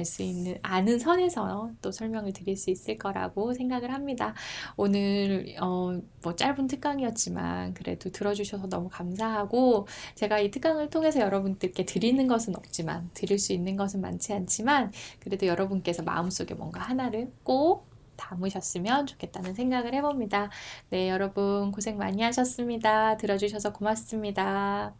아는 선에서 또 설명을 드릴 수 있을 거라고 생각을 합니다. 오늘 뭐 짧은 특강이었지만 그래도 들어주셔서 너무 감사하고, 제가 이 특강을 통해서 여러분들께 드리는 것은 없지만 드릴 수 있는 것은 많지 않지만 그래도 여러분께서 마음속에 뭔가 하나를 꼭 담으셨으면 좋겠다는 생각을 해봅니다. 네, 여러분 고생 많이 하셨습니다. 들어주셔서 고맙습니다.